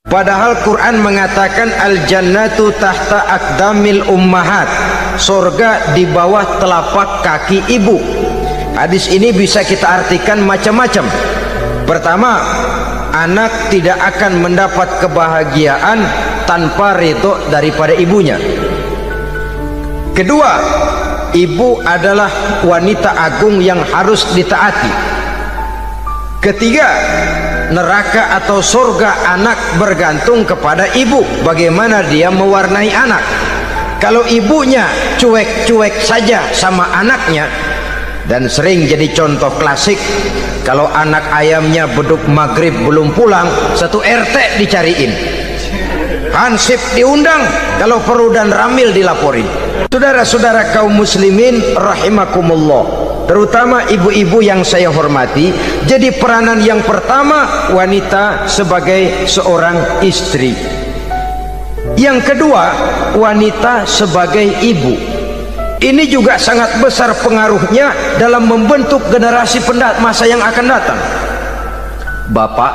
Padahal Quran mengatakan al-jannatu tahta aqdamil ummahat, surga di bawah telapak kaki ibu. Hadis ini bisa kita artikan macam-macam. Pertama, anak tidak akan mendapat kebahagiaan tanpa ridho daripada ibunya. Kedua, ibu adalah wanita agung yang harus ditaati. Ketiga, neraka atau surga anak bergantung kepada ibu, bagaimana dia mewarnai anak. Kalau ibunya cuek-cuek saja sama anaknya, dan sering jadi contoh klasik, kalau anak ayamnya beduk maghrib belum pulang, satu RT dicariin, hansip diundang, kalau perlu dan ramil dilaporin. Saudara-saudara kaum muslimin rahimakumullah, terutama ibu-ibu yang saya hormati, jadi peranan yang pertama wanita sebagai seorang istri. Yang kedua, wanita sebagai ibu. Ini juga sangat besar pengaruhnya dalam membentuk generasi masa yang akan datang. Bapak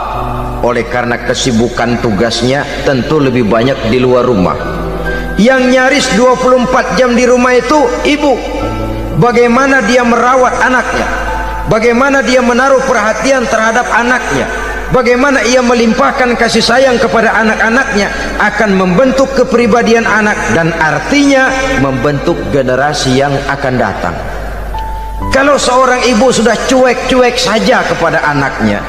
oleh karena kesibukan tugasnya tentu lebih banyak di luar rumah. Yang nyaris 24 jam di rumah itu ibu. Bagaimana dia merawat anaknya, bagaimana dia menaruh perhatian terhadap anaknya, bagaimana ia melimpahkan kasih sayang kepada anak-anaknya, akan membentuk kepribadian anak dan artinya membentuk generasi yang akan datang. Kalau seorang ibu sudah cuek-cuek saja kepada anaknya,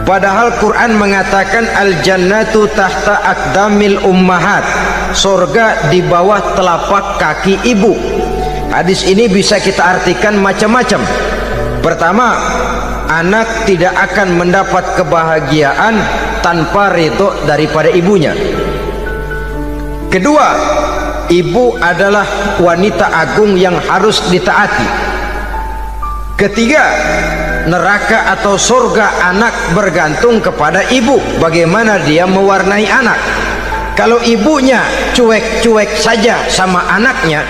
padahal Quran mengatakan al-jannatu tahta aqdamil ummahat, surga di bawah telapak kaki ibu. Hadis ini bisa kita artikan macam-macam. Pertama, anak tidak akan mendapat kebahagiaan tanpa ridho daripada ibunya. Kedua, ibu adalah wanita agung yang harus ditaati. Ketiga, neraka atau surga anak bergantung kepada ibu, bagaimana dia mewarnai anak. Kalau ibunya cuek-cuek saja sama anaknya,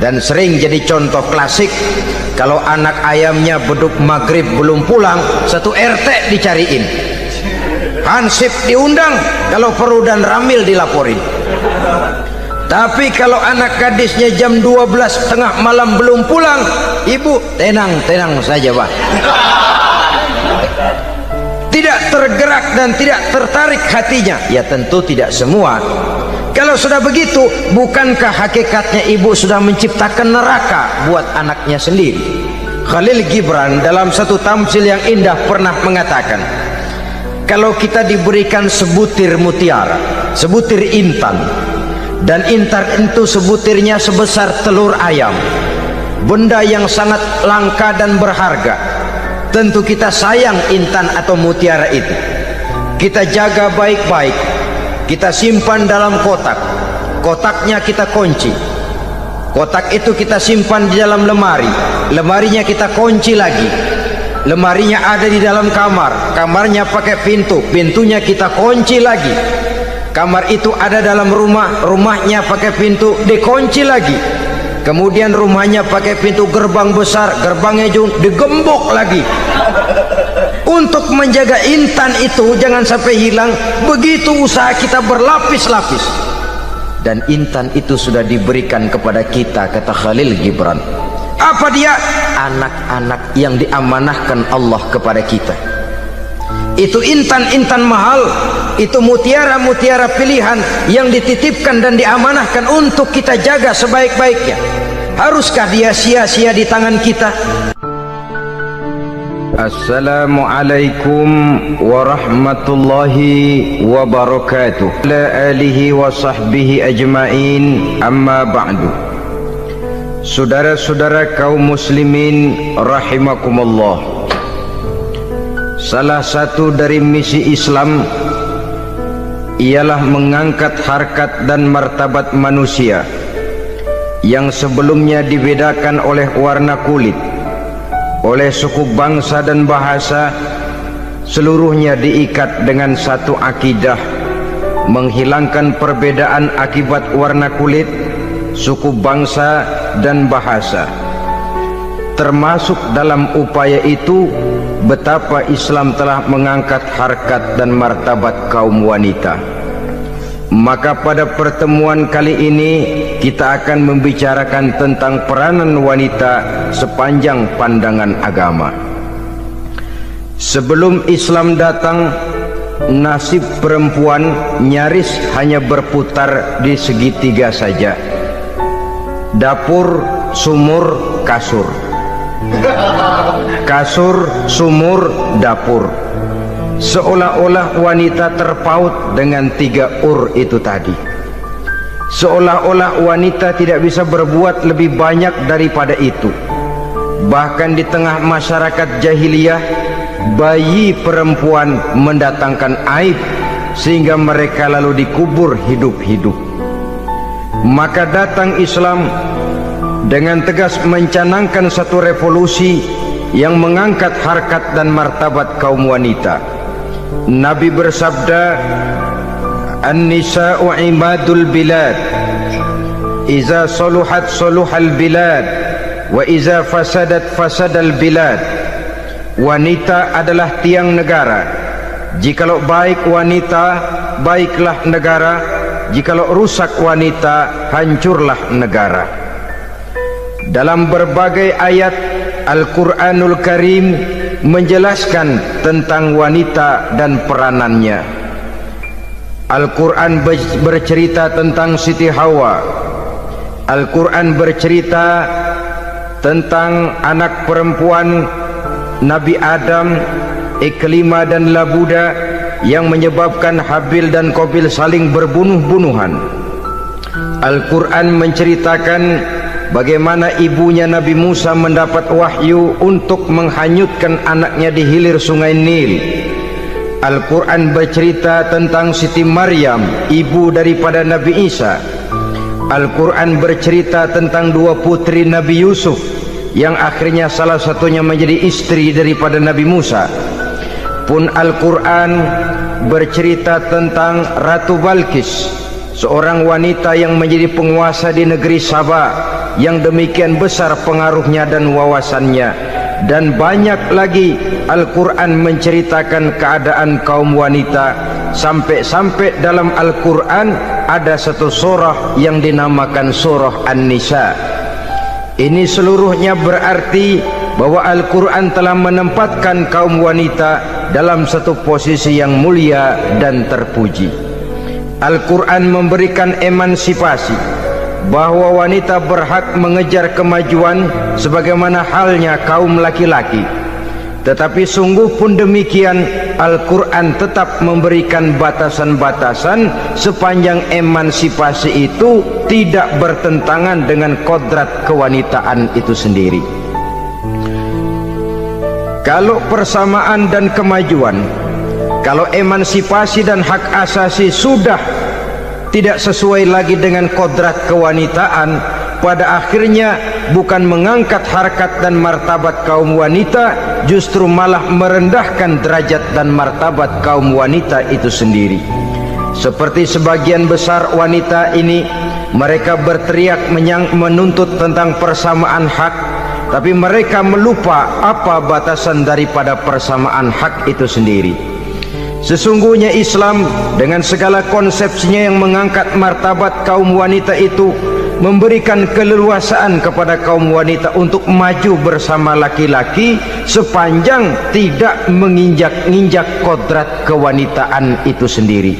dan sering jadi contoh klasik, kalau anak ayamnya beduk maghrib belum pulang, satu RT dicariin, hansip diundang, kalau perlu dan ramil dilaporin. Tapi kalau anak gadisnya jam 12 tengah malam belum pulang, ibu tenang-tenang saja Pak, tidak tergerak dan tidak tertarik hatinya. Ya tentu tidak semua. Kalau sudah begitu, bukankah hakikatnya ibu sudah menciptakan neraka buat anaknya sendiri? Khalil Gibran dalam satu tamsil yang indah pernah mengatakan, kalau kita diberikan sebutir mutiara, sebutir intan, dan intan itu sebutirnya sebesar telur ayam, benda yang sangat langka dan berharga, tentu kita sayang intan atau mutiara itu. Kita jaga baik-baik, kita simpan dalam kotak, kotaknya kita kunci, kotak itu kita simpan di dalam lemari, lemarinya kita kunci lagi, lemarinya ada di dalam kamar, kamarnya pakai pintu, pintunya kita kunci lagi, kamar itu ada dalam rumah, rumahnya pakai pintu, dikunci lagi, kemudian rumahnya pakai pintu gerbang besar, gerbangnya juga digembok lagi. Untuk menjaga intan itu jangan sampai hilang, begitu usaha kita berlapis-lapis. Dan intan itu sudah diberikan kepada kita, kata Khalil Gibran. Apa dia? Anak-anak yang diamanahkan Allah kepada kita. Itu intan-intan mahal, itu mutiara-mutiara pilihan yang dititipkan dan diamanahkan untuk kita jaga sebaik-baiknya. Haruskah dia sia-sia di tangan kita? Assalamualaikum warahmatullahi wabarakatuh. Ala alihi wa sahbihi ajma'in, amma ba'du. Saudara-saudara kaum muslimin rahimakumullah, salah satu dari misi Islam ialah mengangkat harkat dan martabat manusia yang sebelumnya dibedakan oleh warna kulit, oleh suku bangsa dan bahasa, seluruhnya diikat dengan satu akidah, menghilangkan perbedaan akibat warna kulit, suku bangsa dan bahasa. Termasuk dalam upaya itu betapa Islam telah mengangkat harkat dan martabat kaum wanita. Maka pada pertemuan kali ini kita akan membicarakan tentang peranan wanita sepanjang pandangan agama. Sebelum Islam datang, nasib perempuan nyaris hanya berputar di segitiga saja. Dapur, sumur, kasur. Kasur, sumur, dapur. Seolah-olah wanita terpaut dengan 3 itu tadi. Seolah-olah wanita tidak bisa berbuat lebih banyak daripada itu. Bahkan di tengah masyarakat jahiliyah, bayi perempuan mendatangkan aib sehingga mereka lalu dikubur hidup-hidup. Maka datang Islam dengan tegas mencanangkan satu revolusi yang mengangkat harkat dan martabat kaum wanita. Nabi bersabda, "An-nisa'u imadul bilad, iza saluhat saluhal bilad, wa iza fasadat fasadal bilad." Wanita adalah tiang negara. Jikalau baik wanita, baiklah negara. Jikalau rusak wanita, hancurlah negara. Dalam berbagai ayat Al-Quranul Karim menjelaskan tentang wanita dan peranannya. Al-Quran bercerita tentang Siti Hawa. Al-Quran bercerita tentang anak perempuan Nabi Adam, Iklima dan Labuda, yang menyebabkan Habil dan Qabil saling berbunuh-bunuhan. Al-Quran menceritakan bagaimana ibunya Nabi Musa mendapat wahyu untuk menghanyutkan anaknya di hilir sungai Nil. Al-Quran bercerita tentang Siti Maryam, ibu daripada Nabi Isa. Al-Quran bercerita tentang 2 putri Nabi Yusuf, yang akhirnya salah satunya menjadi istri daripada Nabi Musa. Pun Al-Quran bercerita tentang Ratu Balkis, seorang wanita yang menjadi penguasa di negeri Sabah, yang demikian besar pengaruhnya dan wawasannya. Dan banyak lagi Al-Quran menceritakan keadaan kaum wanita, sampai-sampai dalam Al-Quran ada satu surah yang dinamakan surah An-Nisa. Ini seluruhnya berarti bahwa Al-Quran telah menempatkan kaum wanita dalam satu posisi yang mulia dan terpuji. Al-Quran memberikan emansipasi, bahwa wanita berhak mengejar kemajuan sebagaimana halnya kaum laki-laki. Tetapi sungguh pun demikian, Al-Quran tetap memberikan batasan-batasan sepanjang emansipasi itu tidak bertentangan dengan kodrat kewanitaan itu sendiri. Kalau persamaan dan kemajuan, kalau emansipasi dan hak asasi sudah tidak sesuai lagi dengan kodrat kewanitaan, pada akhirnya bukan mengangkat harkat dan martabat kaum wanita, justru malah merendahkan derajat dan martabat kaum wanita itu sendiri. Seperti sebagian besar wanita ini, mereka berteriak menuntut tentang persamaan hak, tapi mereka melupa apa batasan daripada persamaan hak itu sendiri. Sesungguhnya Islam dengan segala konsepsinya yang mengangkat martabat kaum wanita itu memberikan keleluasaan kepada kaum wanita untuk maju bersama laki-laki sepanjang tidak menginjak-injak kodrat kewanitaan itu sendiri.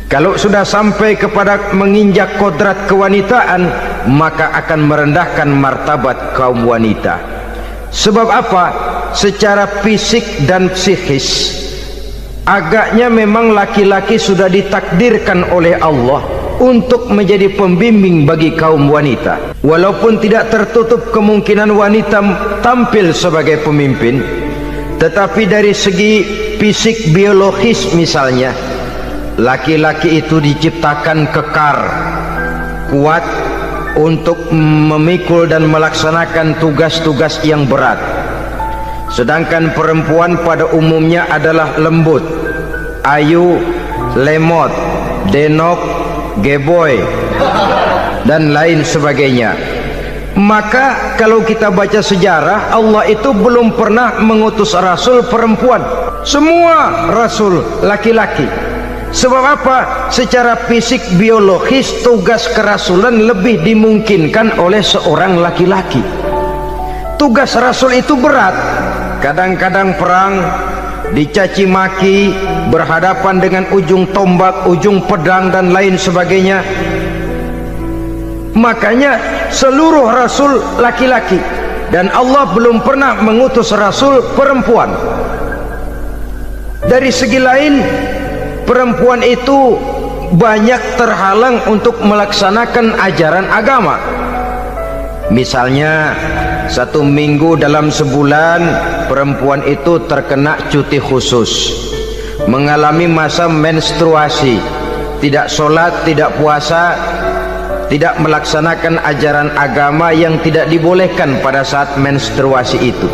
Kalau sudah sampai kepada menginjak kodrat kewanitaan, maka akan merendahkan martabat kaum wanita. Sebab apa? Secara fisik dan psikis, agaknya memang laki-laki sudah ditakdirkan oleh Allah untuk menjadi pembimbing bagi kaum wanita. Walaupun tidak tertutup kemungkinan wanita tampil sebagai pemimpin, tetapi dari segi fisik biologis misalnya, laki-laki itu diciptakan kekar, kuat untuk memikul dan melaksanakan tugas-tugas yang berat. Sedangkan perempuan pada umumnya adalah lembut, ayu, lemot, denok, geboy, dan lain sebagainya. Maka kalau kita baca sejarah, Allah itu belum pernah mengutus rasul perempuan. Semua rasul laki-laki. Sebab apa? Secara fisik biologis tugas kerasulan lebih dimungkinkan oleh seorang laki-laki. Tugas rasul itu berat. Kadang-kadang perang, dicaci maki, berhadapan dengan ujung tombak, ujung pedang dan lain sebagainya. Makanya seluruh rasul laki-laki, dan Allah belum pernah mengutus rasul perempuan. Dari segi lain, perempuan itu banyak terhalang untuk melaksanakan ajaran agama. Misalnya 1 minggu dalam sebulan perempuan itu terkena cuti khusus, mengalami masa menstruasi, tidak sholat, tidak puasa, tidak melaksanakan ajaran agama yang tidak dibolehkan pada saat menstruasi itu.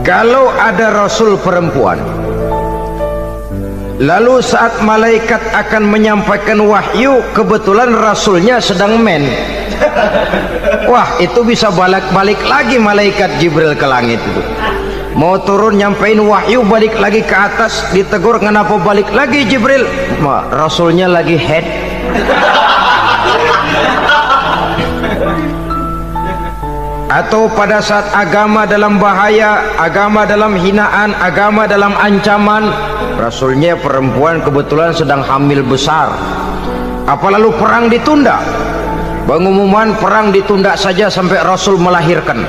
Kalau ada rasul perempuan, lalu saat malaikat akan menyampaikan wahyu, kebetulan rasulnya sedang wah, itu bisa balik lagi malaikat Jibril ke langit itu. Mau turun nyampein wahyu, balik lagi ke atas, ditegur, kenapa balik lagi Jibril? Rasulnya lagi head. Atau pada saat agama dalam bahaya, agama dalam hinaan, agama dalam ancaman, rasulnya perempuan kebetulan sedang hamil besar. Apa lalu perang ditunda? Pengumuman perang ditunda saja sampai rasul melahirkan.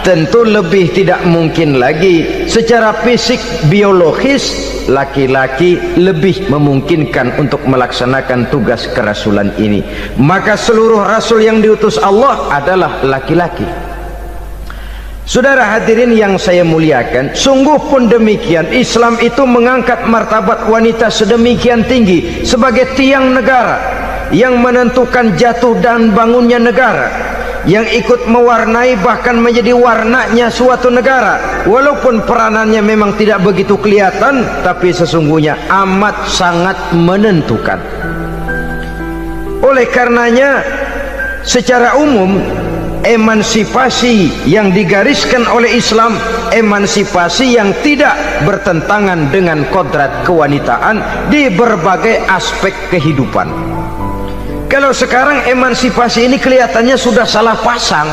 Tentu lebih tidak mungkin lagi. Secara fisik biologis laki-laki lebih memungkinkan untuk melaksanakan tugas kerasulan ini. Maka seluruh rasul yang diutus Allah adalah laki-laki. Saudara hadirin yang saya muliakan, sungguh pun demikian, Islam itu mengangkat martabat wanita sedemikian tinggi sebagai tiang negara yang menentukan jatuh dan bangunnya negara, yang ikut mewarnai bahkan menjadi warnanya suatu negara. Walaupun peranannya memang tidak begitu kelihatan, tapi sesungguhnya amat sangat menentukan. Oleh karenanya, secara umum emansipasi yang digariskan oleh Islam, emansipasi yang tidak bertentangan dengan kodrat kewanitaan di berbagai aspek kehidupan. Kalau sekarang emansipasi ini kelihatannya sudah salah pasang,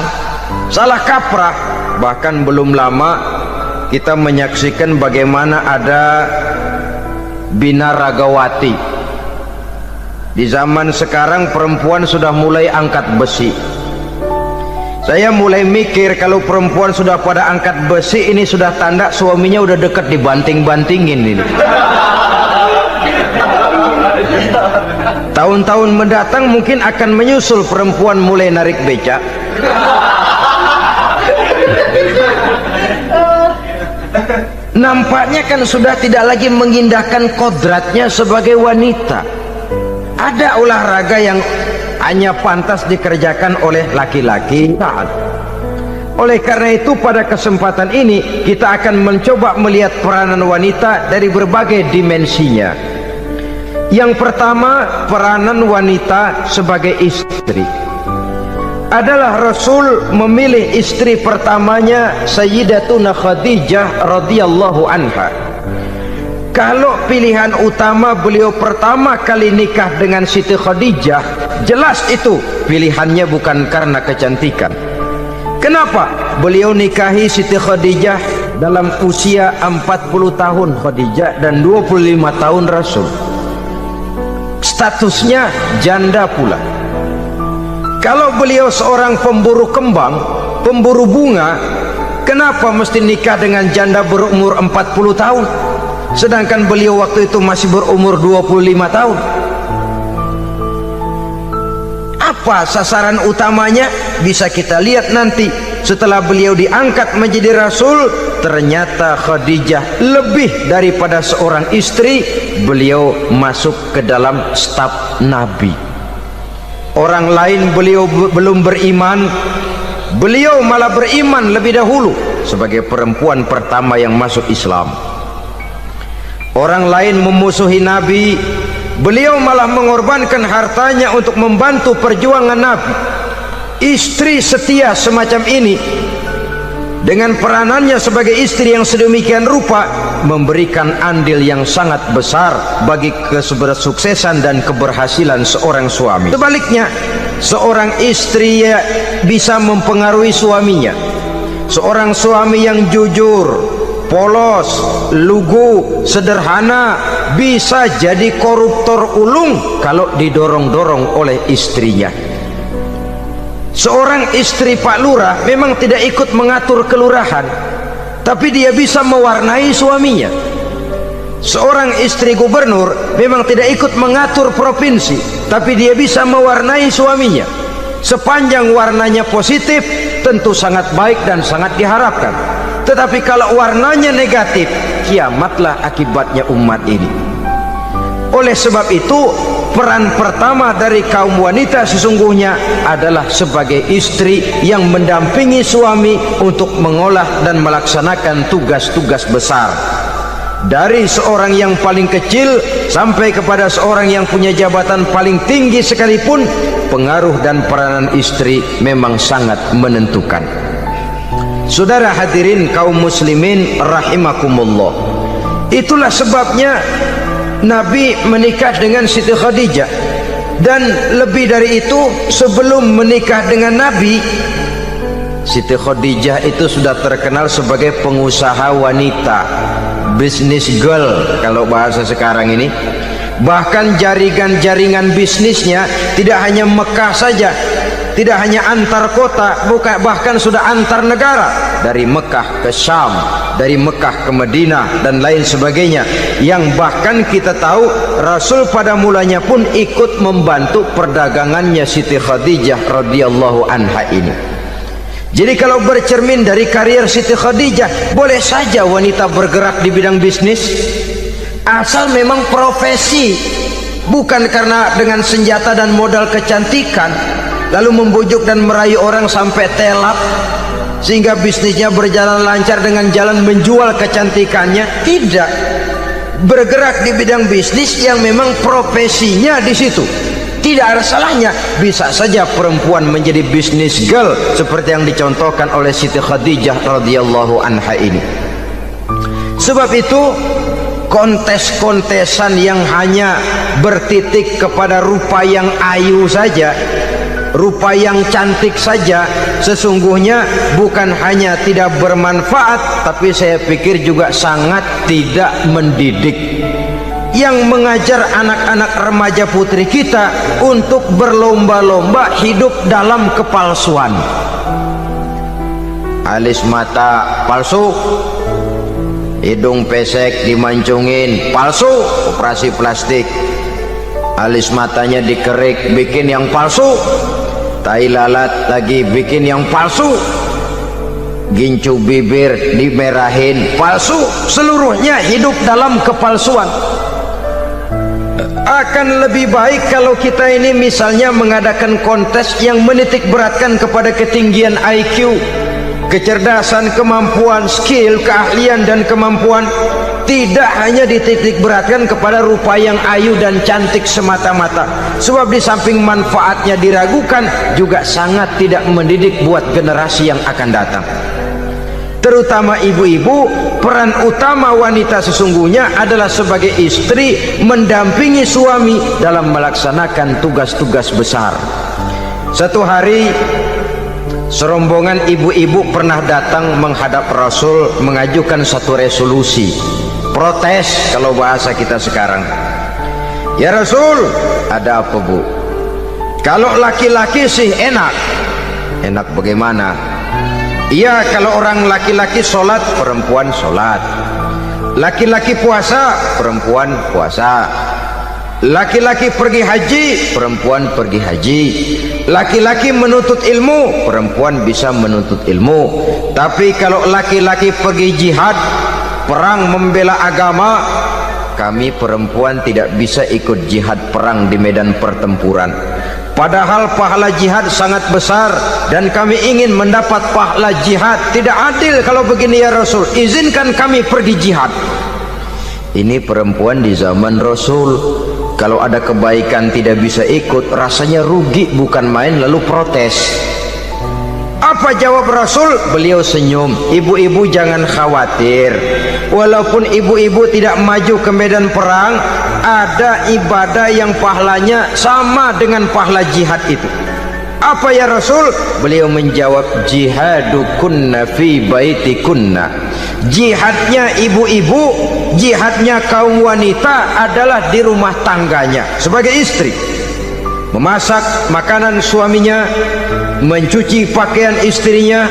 salah kaprah. Bahkan belum lama kita menyaksikan bagaimana ada binaragawati. Di zaman sekarang perempuan sudah mulai angkat besi. Saya mulai mikir, kalau perempuan sudah pada angkat besi, ini sudah tanda suaminya udah dekat dibanting-bantingin ini. Tahun-tahun mendatang mungkin akan menyusul perempuan mulai narik becak. Nampaknya kan sudah tidak lagi mengindahkan kodratnya sebagai wanita. Ada olahraga yang hanya pantas dikerjakan oleh laki-laki. Oleh karena itu pada kesempatan ini kita akan mencoba melihat peranan wanita dari berbagai dimensinya. Yang pertama, peranan wanita sebagai istri. Adalah Rasul memilih istri pertamanya Sayyidatuna Khadijah radhiyallahu anha. Kalau pilihan utama beliau pertama kali nikah dengan Siti Khadijah, jelas itu pilihannya bukan karena kecantikan. Kenapa? Beliau nikahi Siti Khadijah dalam usia 40 tahun Khadijah dan 25 tahun Rasul. Statusnya janda pula. Kalau beliau seorang pemburu kembang, pemburu bunga, kenapa mesti nikah dengan janda berumur 40 tahun? Sedangkan beliau waktu itu masih berumur 25 tahun. Apa sasaran utamanya? Bisa kita lihat nanti. Setelah beliau diangkat menjadi Rasul, ternyata Khadijah lebih daripada seorang istri, beliau masuk ke dalam staf Nabi. Orang lain beliau belum beriman, beliau malah beriman lebih dahulu sebagai perempuan pertama yang masuk Islam. Orang lain memusuhi Nabi, beliau malah mengorbankan hartanya untuk membantu perjuangan Nabi. Istri setia semacam ini dengan peranannya sebagai istri yang sedemikian rupa memberikan andil yang sangat besar bagi kesuksesan dan keberhasilan seorang suami. Sebaliknya, seorang istri bisa mempengaruhi suaminya. Seorang suami yang jujur, polos, lugu, sederhana bisa jadi koruptor ulung kalau didorong-dorong oleh istrinya. Seorang istri Pak Lurah memang tidak ikut mengatur kelurahan, tapi dia bisa mewarnai suaminya. Seorang istri gubernur memang tidak ikut mengatur provinsi, tapi dia bisa mewarnai suaminya. Sepanjang warnanya positif, tentu sangat baik dan sangat diharapkan. Tetapi kalau warnanya negatif, kiamatlah akibatnya umat ini. Oleh sebab itu, peran pertama dari kaum wanita sesungguhnya adalah sebagai istri yang mendampingi suami untuk mengolah dan melaksanakan tugas-tugas besar. Dari seorang yang paling kecil sampai kepada seorang yang punya jabatan paling tinggi sekalipun, pengaruh dan peranan istri memang sangat menentukan. Saudara hadirin kaum muslimin rahimakumullah, itulah sebabnya Nabi menikah dengan Siti Khadijah. Dan lebih dari itu, sebelum menikah dengan Nabi, Siti Khadijah itu sudah terkenal sebagai pengusaha wanita, business girl kalau bahasa sekarang ini. Bahkan jaringan-jaringan bisnisnya tidak hanya Mekah saja, tidak hanya antar kota, bahkan sudah antar negara, dari Mekah ke Syam, dari Mekah ke Madinah dan lain sebagainya, yang bahkan kita tahu Rasul pada mulanya pun ikut membantu perdagangannya Siti Khadijah radhiyallahu anha ini. Jadi kalau bercermin dari karier Siti Khadijah, boleh saja wanita bergerak di bidang bisnis, asal memang profesi, bukan karena dengan senjata dan modal kecantikan lalu membujuk dan merayu orang sampai telap sehingga bisnisnya berjalan lancar dengan jalan menjual kecantikannya. Tidak, bergerak di bidang bisnis yang memang profesinya di situ. Tidak ada salahnya. Bisa saja perempuan menjadi business girl seperti yang dicontohkan oleh Siti Khadijah radhiyallahu anha ini. Sebab itu, kontes-kontesan yang hanya bertitik kepada rupa yang ayu saja, rupa yang cantik saja, sesungguhnya bukan hanya tidak bermanfaat, tapi saya pikir juga sangat tidak mendidik. Yang mengajar anak-anak remaja putri kita untuk berlomba-lomba hidup dalam kepalsuan. Alis mata palsu, hidung pesek dimancungin palsu, operasi plastik. Alis matanya dikerik, bikin yang palsu. Tai lalat lagi bikin yang palsu. Gincu bibir dimerahin, palsu. Seluruhnya hidup dalam kepalsuan. Akan lebih baik kalau kita ini misalnya mengadakan kontes yang menitik beratkan kepada ketinggian IQ, kecerdasan, kemampuan, skill, keahlian dan kemampuan. Tidak hanya dititik beratkan kepada rupa yang ayu dan cantik semata-mata. Sebab di samping manfaatnya diragukan, juga sangat tidak mendidik buat generasi yang akan datang. Terutama ibu-ibu, peran utama wanita sesungguhnya adalah sebagai istri mendampingi suami dalam melaksanakan tugas-tugas besar. Satu hari, serombongan ibu-ibu pernah datang menghadap Rasul mengajukan satu resolusi, protes kalau bahasa kita sekarang. Ya Rasul, ada apa bu? Kalau laki-laki sih enak. Enak bagaimana? Iya, kalau orang laki-laki sholat, perempuan sholat. Laki-laki puasa, perempuan puasa. Laki-laki pergi haji, perempuan pergi haji. Laki-laki menuntut ilmu, perempuan bisa menuntut ilmu. Tapi kalau laki-laki pergi jihad, perang membela agama, kami perempuan tidak bisa ikut jihad perang di medan pertempuran. Padahal pahala jihad sangat besar dan kami ingin mendapat pahala jihad. Tidak adil kalau begini ya Rasul, izinkan kami pergi jihad. Ini perempuan di zaman Rasul, kalau ada kebaikan tidak bisa ikut, rasanya rugi bukan main, lalu protes. Apa jawab Rasul? Beliau senyum. Ibu-ibu jangan khawatir, walaupun ibu-ibu tidak maju ke medan perang, ada ibadah yang pahalanya sama dengan pahala jihad itu. Apa ya Rasul? Beliau menjawab, jihadukunna fi baitikunna. Jihadnya ibu-ibu, jihadnya kaum wanita adalah di rumah tangganya sebagai istri. Memasak makanan suaminya, mencuci pakaian istrinya,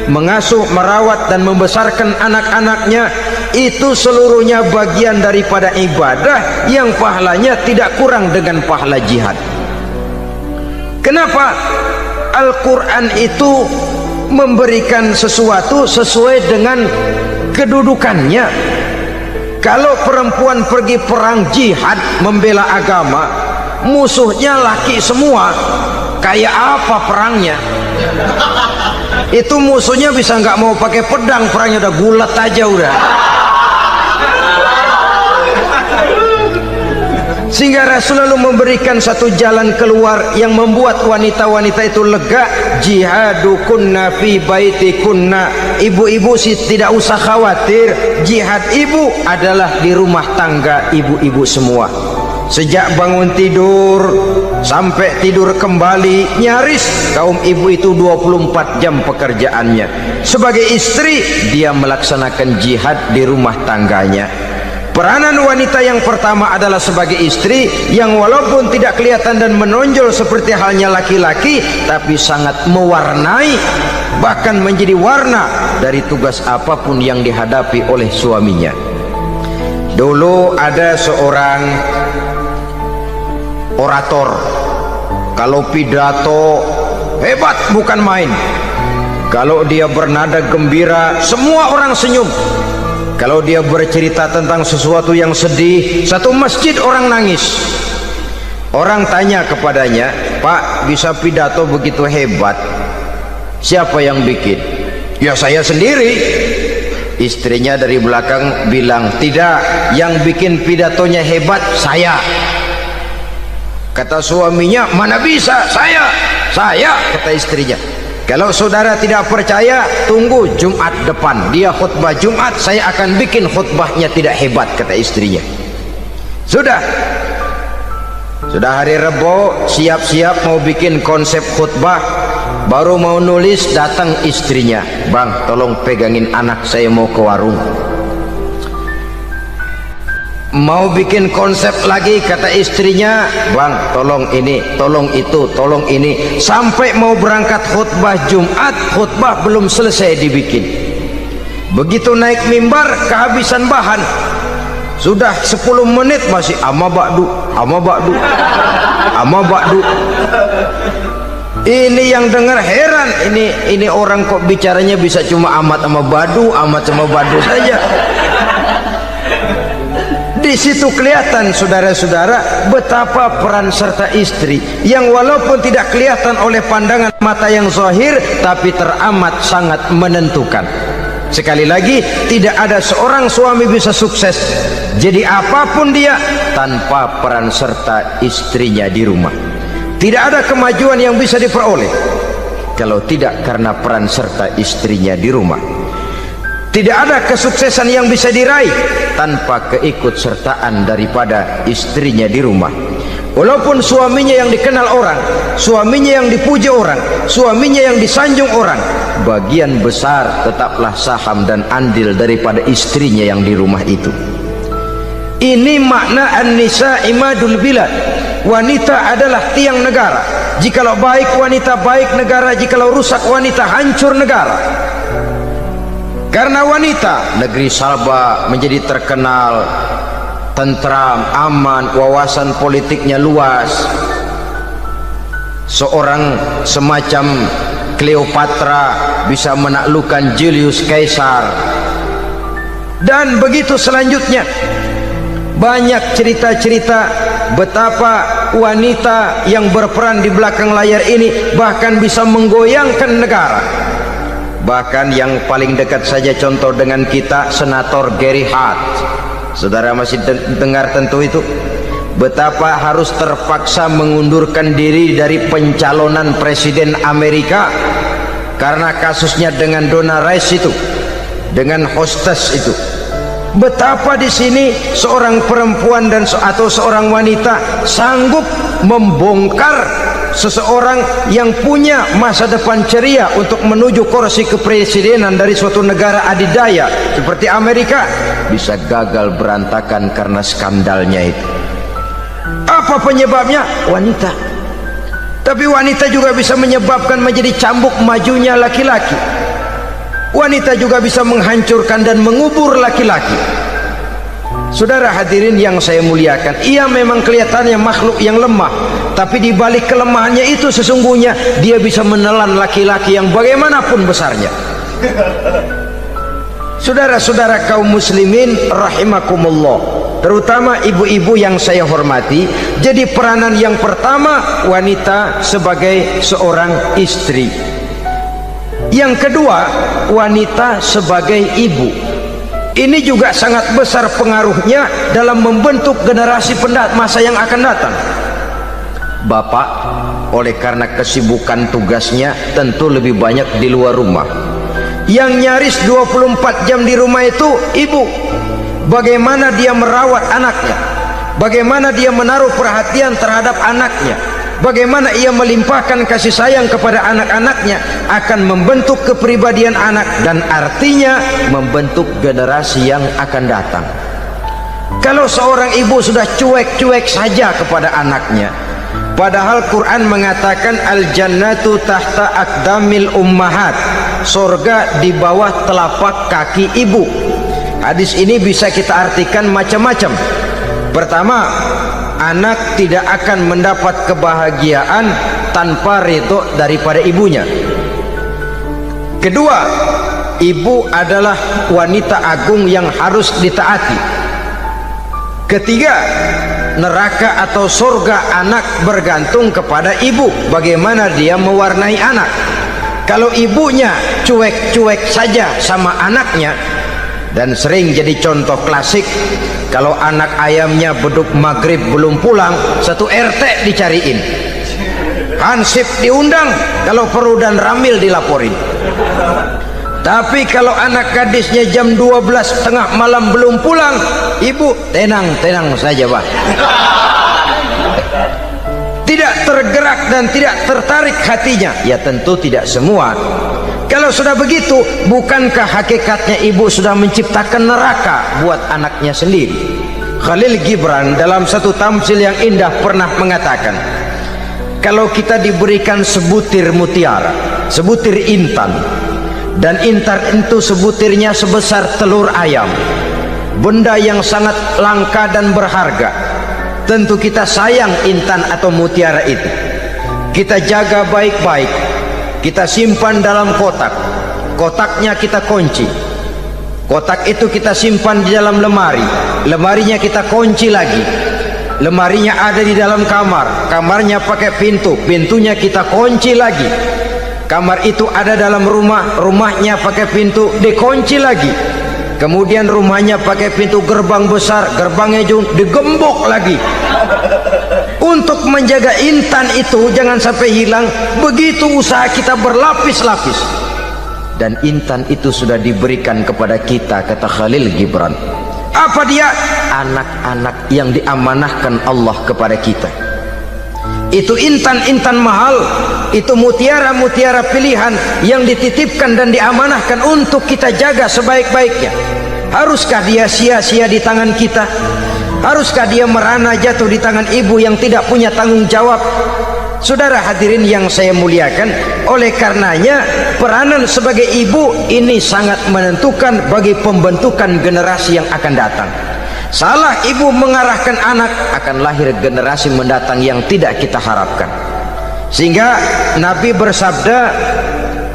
mengasuh, merawat dan membesarkan anak-anaknya, itu seluruhnya bagian daripada ibadah yang pahalanya tidak kurang dengan pahala jihad. Kenapa? Al-Quran itu memberikan sesuatu sesuai dengan kedudukannya. Kalau perempuan pergi perang jihad membela agama, musuhnya laki semua, kayak apa perangnya? Itu musuhnya bisa nggak mau pakai pedang, perangnya udah gulat aja udah. Sehingga Rasul lalu memberikan satu jalan keluar yang membuat wanita-wanita itu lega. Jihadukunna fi baitikunna. Ibu-ibu sih tidak usah khawatir, jihad ibu adalah di rumah tangga ibu-ibu semua. Sejak bangun tidur sampai tidur kembali, nyaris kaum ibu itu 24 jam pekerjaannya. Sebagai istri, dia melaksanakan jihad di rumah tangganya. Peranan wanita yang pertama adalah sebagai istri, yang walaupun tidak kelihatan dan menonjol seperti halnya laki-laki, tapi sangat mewarnai, bahkan menjadi warna dari tugas apapun yang dihadapi oleh suaminya. Dulu ada seorang orator, kalau pidato hebat bukan main. Kalau dia bernada gembira, semua orang senyum. Kalau dia bercerita tentang sesuatu yang sedih, satu masjid orang nangis. Orang tanya kepadanya, Pak, bisa pidato begitu hebat, siapa yang bikin? Ya saya sendiri. Istrinya dari belakang bilang, tidak, yang bikin pidatonya hebat saya. Kata suaminya, mana bisa, saya, kata istrinya. Kalau saudara tidak percaya, tunggu Jumat depan, dia khutbah Jumat, saya akan bikin khutbahnya tidak hebat, kata istrinya. Sudah hari Rebo, siap-siap mau bikin konsep khutbah, baru mau nulis, datang istrinya, Bang, tolong pegangin anak, saya mau ke warung. Mau bikin konsep lagi, kata istrinya, Bang, tolong ini, tolong itu, tolong ini. Sampai mau berangkat khutbah Jumat, khutbah belum selesai dibikin. Begitu naik mimbar, kehabisan bahan. Sudah 10 menit masih ama ba'du, ama ba'du, ama ba'du. Ini yang dengar heran, ini orang kok bicaranya bisa cuma amat sama badu, amat sama badu saja. Di situ kelihatan saudara-saudara betapa peran serta istri yang walaupun tidak kelihatan oleh pandangan mata yang zahir, tapi teramat sangat menentukan. Sekali lagi, tidak ada seorang suami bisa sukses jadi apapun dia tanpa peran serta istrinya di rumah. Tidak ada kemajuan yang bisa diperoleh kalau tidak karena peran serta istrinya di rumah. Tidak ada kesuksesan yang bisa diraih tanpa keikutsertaan daripada istrinya di rumah. Walaupun suaminya yang dikenal orang, suaminya yang dipuji orang, suaminya yang disanjung orang, bagian besar tetaplah saham dan andil daripada istrinya yang di rumah itu. Ini makna an-nisa imadul bilad. Wanita adalah tiang negara. Jikalau baik wanita, baik negara. Jikalau rusak wanita, hancur negara. Karena wanita, negeri Salba menjadi terkenal tentram, aman, wawasan politiknya luas. Seorang semacam Cleopatra bisa menaklukkan Julius Caesar. Dan begitu selanjutnya. Banyak cerita-cerita betapa wanita yang berperan di belakang layar ini bahkan bisa menggoyangkan negara. Bahkan yang paling dekat saja contoh dengan kita, Senator Gary Hart. Saudara masih dengar tentu itu, betapa harus terpaksa mengundurkan diri dari pencalonan presiden Amerika karena kasusnya dengan Donna Rice itu, dengan hostess itu. Betapa di sini seorang perempuan atau seorang wanita sanggup membongkar seseorang yang punya masa depan ceria untuk menuju kursi kepresidenan dari suatu negara adidaya seperti Amerika, bisa gagal berantakan karena skandalnya itu. Apa penyebabnya? Wanita. Tapi wanita juga bisa menyebabkan menjadi cambuk majunya laki-laki. Wanita juga bisa menghancurkan dan mengubur laki-laki. Saudara hadirin yang saya muliakan, ia memang kelihatannya makhluk yang lemah, tapi di balik kelemahannya itu sesungguhnya dia bisa menelan laki-laki yang bagaimanapun besarnya. Saudara-saudara kaum muslimin rahimakumullah, terutama ibu-ibu yang saya hormati, jadi peranan yang pertama wanita sebagai seorang istri. Yang kedua, wanita sebagai ibu. Ini juga sangat besar pengaruhnya dalam membentuk generasi masa yang akan datang. Bapak, oleh karena kesibukan tugasnya tentu lebih banyak di luar rumah. Yang nyaris 24 jam di rumah itu ibu. Bagaimana dia merawat anaknya, bagaimana dia menaruh perhatian terhadap anaknya, bagaimana ia melimpahkan kasih sayang kepada anak-anaknya, akan membentuk kepribadian anak dan artinya membentuk generasi yang akan datang. Kalau seorang ibu sudah cuek-cuek saja kepada anaknya, padahal Quran mengatakan al-jannatu tahta aqdamil ummahat, surga di bawah telapak kaki ibu. Hadis ini bisa kita artikan macam-macam. Pertama, anak tidak akan mendapat kebahagiaan tanpa ridho daripada ibunya. Kedua, ibu adalah wanita agung yang harus ditaati. Ketiga, neraka atau surga anak bergantung kepada ibu, bagaimana dia mewarnai anak. Kalau ibunya cuek-cuek saja sama anaknya, dan sering jadi contoh klasik, kalau anak ayamnya beduk maghrib belum pulang, satu RT dicariin, hansip diundang, kalau perlu dan ramil dilaporin. Tapi kalau anak gadisnya jam 12 tengah malam belum pulang, ibu tenang saja Pak, tidak tergerak dan tidak tertarik hatinya. Ya tentu tidak semua. Kalau sudah begitu, bukankah hakikatnya ibu sudah menciptakan neraka buat anaknya sendiri? Khalil Gibran dalam satu tamsil yang indah pernah mengatakan, kalau kita diberikan sebutir mutiara, sebutir intan, dan intan itu sebutirnya sebesar telur ayam, benda yang sangat langka dan berharga, tentu kita sayang intan atau mutiara itu. Kita jaga baik-baik, kita simpan dalam kotak, kotaknya kita kunci, kotak itu kita simpan di dalam lemari, lemarinya kita kunci lagi, lemarinya ada di dalam kamar, kamarnya pakai pintu, pintunya kita kunci lagi, kamar itu ada dalam rumah, rumahnya pakai pintu, dikunci lagi, kemudian rumahnya pakai pintu gerbang besar, gerbangnya juga digembok lagi. Untuk menjaga intan itu jangan sampai hilang, begitu usaha kita berlapis-lapis. Dan intan itu sudah diberikan kepada kita, kata Khalil Gibran. Apa dia? Anak-anak yang diamanahkan Allah kepada kita. Itu intan-intan mahal, itu mutiara-mutiara pilihan yang dititipkan dan diamanahkan untuk kita jaga sebaik-baiknya. Haruskah dia sia-sia di tangan kita? Haruskah dia merana jatuh di tangan ibu yang tidak punya tanggung jawab? Saudara hadirin yang saya muliakan, oleh karenanya peranan sebagai ibu ini sangat menentukan bagi pembentukan generasi yang akan datang. Salah ibu mengarahkan anak, akan lahir generasi mendatang yang tidak kita harapkan. Sehingga Nabi bersabda,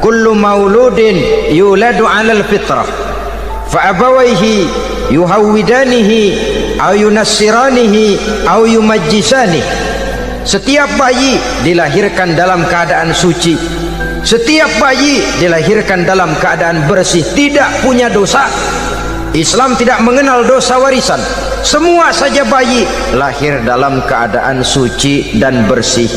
kullu mauludin yuladu 'alal fitrah fa abawaihi yuhawwidanihi aw yunassiranihi aw yumajjisanihi. Setiap bayi dilahirkan dalam keadaan suci, setiap bayi dilahirkan dalam keadaan bersih, tidak punya dosa. Islam tidak mengenal dosa warisan. Semua saja bayi lahir dalam keadaan suci dan bersih.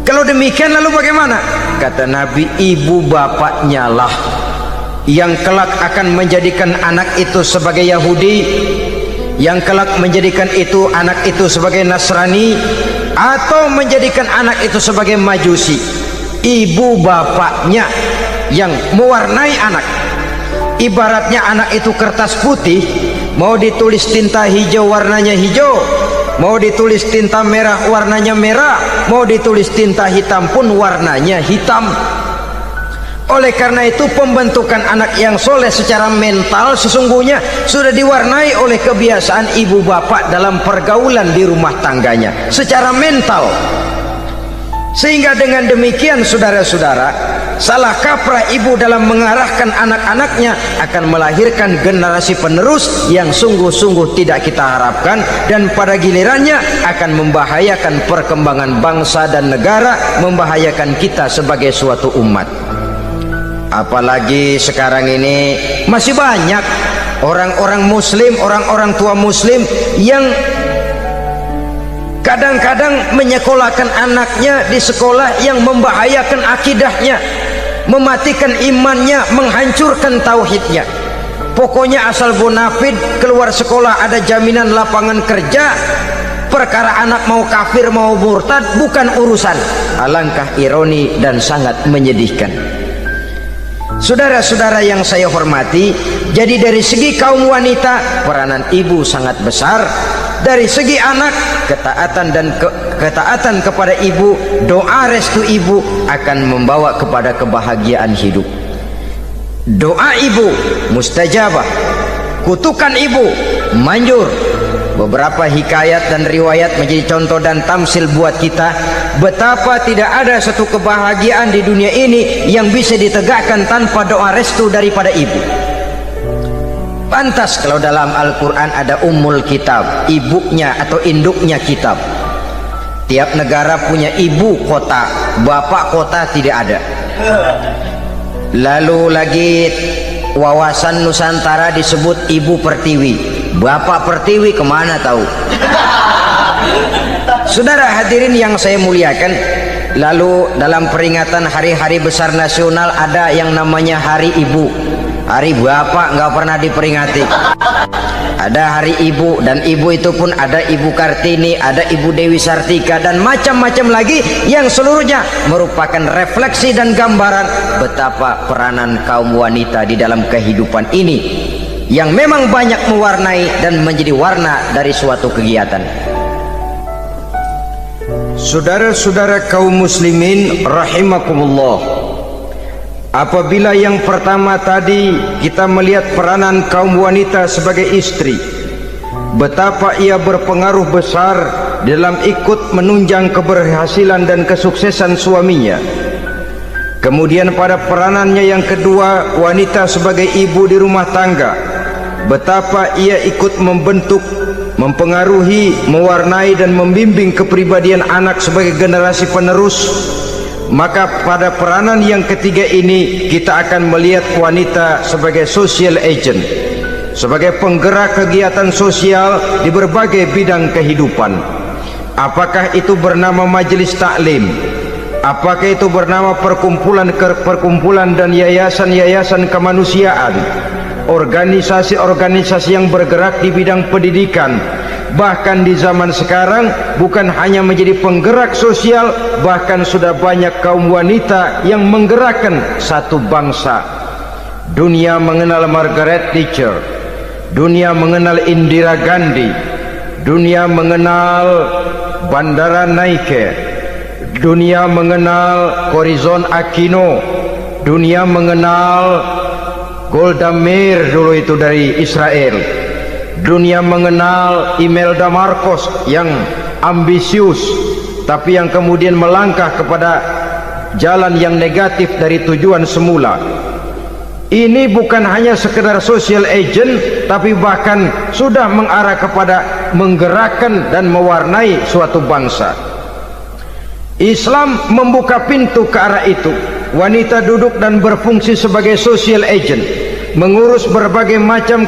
Kalau demikian lalu bagaimana? kata Nabi, ibu bapaknya lah yang kelak akan menjadikan anak itu sebagai Yahudi, yang kelak menjadikan itu anak itu sebagai Nasrani, atau menjadikan anak itu sebagai Majusi. Ibu bapaknya yang mewarnai anak. Ibaratnya anak itu kertas putih, mau ditulis tinta hijau warnanya hijau, mau ditulis tinta merah warnanya merah, mau ditulis tinta hitam pun warnanya hitam. Oleh karena itu pembentukan anak yang soleh secara mental sesungguhnya sudah diwarnai oleh kebiasaan ibu bapak dalam pergaulan di rumah tangganya secara mental. Sehingga dengan demikian saudara-saudara, salah kaprah ibu dalam mengarahkan anak-anaknya akan melahirkan generasi penerus yang sungguh-sungguh tidak kita harapkan, dan pada gilirannya akan membahayakan perkembangan bangsa dan negara, membahayakan kita sebagai suatu umat. Apalagi sekarang ini masih banyak orang-orang muslim, orang-orang tua muslim yang kadang-kadang menyekolahkan anaknya di sekolah yang membahayakan akidahnya, mematikan imannya, menghancurkan tauhidnya. Pokoknya asal bonafid keluar sekolah ada jaminan lapangan kerja, perkara anak mau kafir mau murtad bukan urusan. Alangkah ironi dan sangat menyedihkan. Saudara-saudara yang saya hormati, jadi dari segi kaum wanita peranan ibu sangat besar. Dari segi anak, ketaatan kepada ibu, doa restu ibu akan membawa kepada kebahagiaan hidup. Doa ibu mustajabah, kutukan ibu manjur. Beberapa hikayat dan riwayat menjadi contoh dan tamsil buat kita betapa tidak ada satu kebahagiaan di dunia ini yang bisa ditegakkan tanpa doa restu daripada ibu. Pantas kalau dalam Al-Quran ada Ummul Kitab, ibunya atau induknya kitab. Tiap negara punya ibu kota, bapak kota tidak ada. Lalu lagi wawasan Nusantara disebut Ibu Pertiwi, Bapak Pertiwi kemana tahu. Saudara hadirin yang saya muliakan, lalu dalam peringatan hari-hari besar nasional ada yang namanya Hari Ibu. Hari bapak nggak pernah diperingati. Ada hari ibu, dan ibu itu pun ada Ibu Kartini, ada Ibu Dewi Sartika, dan macam-macam lagi yang seluruhnya merupakan refleksi dan gambaran betapa peranan kaum wanita di dalam kehidupan ini yang memang banyak mewarnai dan menjadi warna dari suatu kegiatan. Saudara-saudara kaum muslimin rahimakumullah, apabila yang pertama tadi kita melihat peranan kaum wanita sebagai istri, betapa ia berpengaruh besar dalam ikut menunjang keberhasilan dan kesuksesan suaminya. Kemudian pada peranannya yang kedua, wanita sebagai ibu di rumah tangga, betapa ia ikut membentuk, mempengaruhi, mewarnai dan membimbing kepribadian anak sebagai generasi penerus. Maka pada peranan yang ketiga ini kita akan melihat wanita sebagai social agent, sebagai penggerak kegiatan sosial di berbagai bidang kehidupan. Apakah itu bernama majelis taklim, apakah itu bernama perkumpulan dan yayasan-yayasan kemanusiaan, organisasi-organisasi yang bergerak di bidang pendidikan. Bahkan di zaman sekarang bukan hanya menjadi penggerak sosial, bahkan sudah banyak kaum wanita yang menggerakkan satu bangsa. Dunia mengenal Margaret Thatcher, dunia mengenal Indira Gandhi, dunia mengenal Bandara Naike, dunia mengenal Corazon Aquino, dunia mengenal Golda Meir dulu itu dari Israel. Dunia mengenal Imelda Marcos yang ambisius tapi yang kemudian melangkah kepada jalan yang negatif dari tujuan semula. Ini bukan hanya sekedar social agent, tapi bahkan sudah mengarah kepada menggerakkan dan mewarnai suatu bangsa. Islam membuka pintu ke arah itu. Wanita duduk dan berfungsi sebagai social agent, mengurus berbagai macam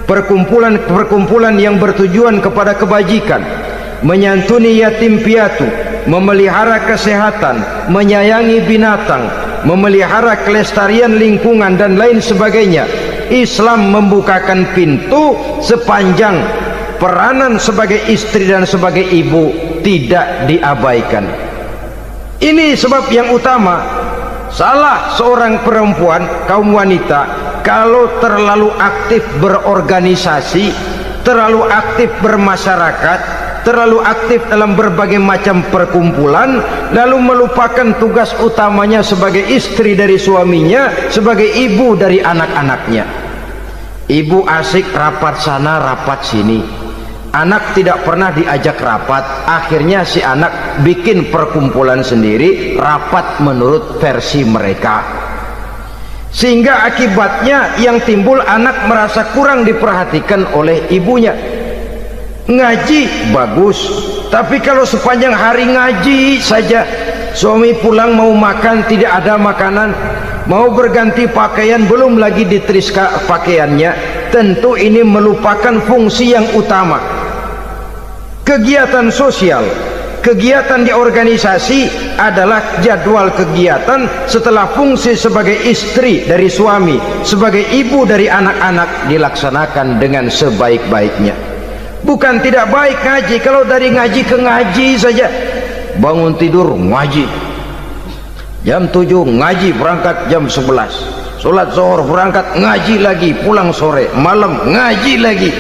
perkumpulan-perkumpulan yang bertujuan kepada kebajikan, menyantuni yatim piatu, memelihara kesehatan, menyayangi binatang, memelihara kelestarian lingkungan dan lain sebagainya. Islam membukakan pintu sepanjang peranan sebagai istri dan sebagai ibu tidak diabaikan. Ini sebab yang utama. Salah seorang perempuan, kaum wanita, kalau terlalu aktif berorganisasi, terlalu aktif bermasyarakat, terlalu aktif dalam berbagai macam perkumpulan, lalu melupakan tugas utamanya sebagai istri dari suaminya, sebagai ibu dari anak-anaknya. Ibu asik rapat sana rapat sini, anak tidak pernah diajak rapat, akhirnya si anak bikin perkumpulan sendiri, rapat menurut versi mereka, sehingga akibatnya yang timbul anak merasa kurang diperhatikan oleh ibunya. Ngaji bagus, tapi kalau sepanjang hari ngaji saja, suami pulang mau makan tidak ada makanan, mau berganti pakaian belum lagi diteriskan pakaiannya, tentu ini melupakan fungsi yang utama. Kegiatan sosial, kegiatan di organisasi adalah jadwal kegiatan setelah fungsi sebagai istri dari suami, sebagai ibu dari anak-anak dilaksanakan dengan sebaik-baiknya. Bukan tidak baik ngaji, kalau dari ngaji ke ngaji saja, bangun tidur ngaji, jam 7 ngaji, berangkat jam 11, sholat zuhur berangkat ngaji lagi, pulang sore, malam ngaji lagi.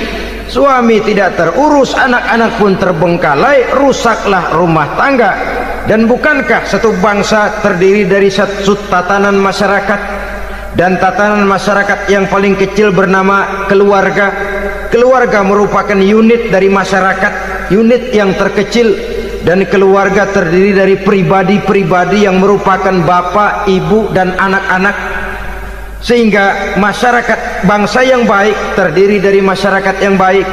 Suami tidak terurus, anak-anak pun terbengkalai, rusaklah rumah tangga. Dan bukankah satu bangsa terdiri dari satu tatanan masyarakat, dan tatanan masyarakat yang paling kecil bernama keluarga? Keluarga merupakan unit dari masyarakat, unit yang terkecil, dan keluarga terdiri dari pribadi-pribadi yang merupakan bapak, ibu, dan anak-anak. Sehingga masyarakat bangsa yang baik terdiri dari masyarakat yang baik,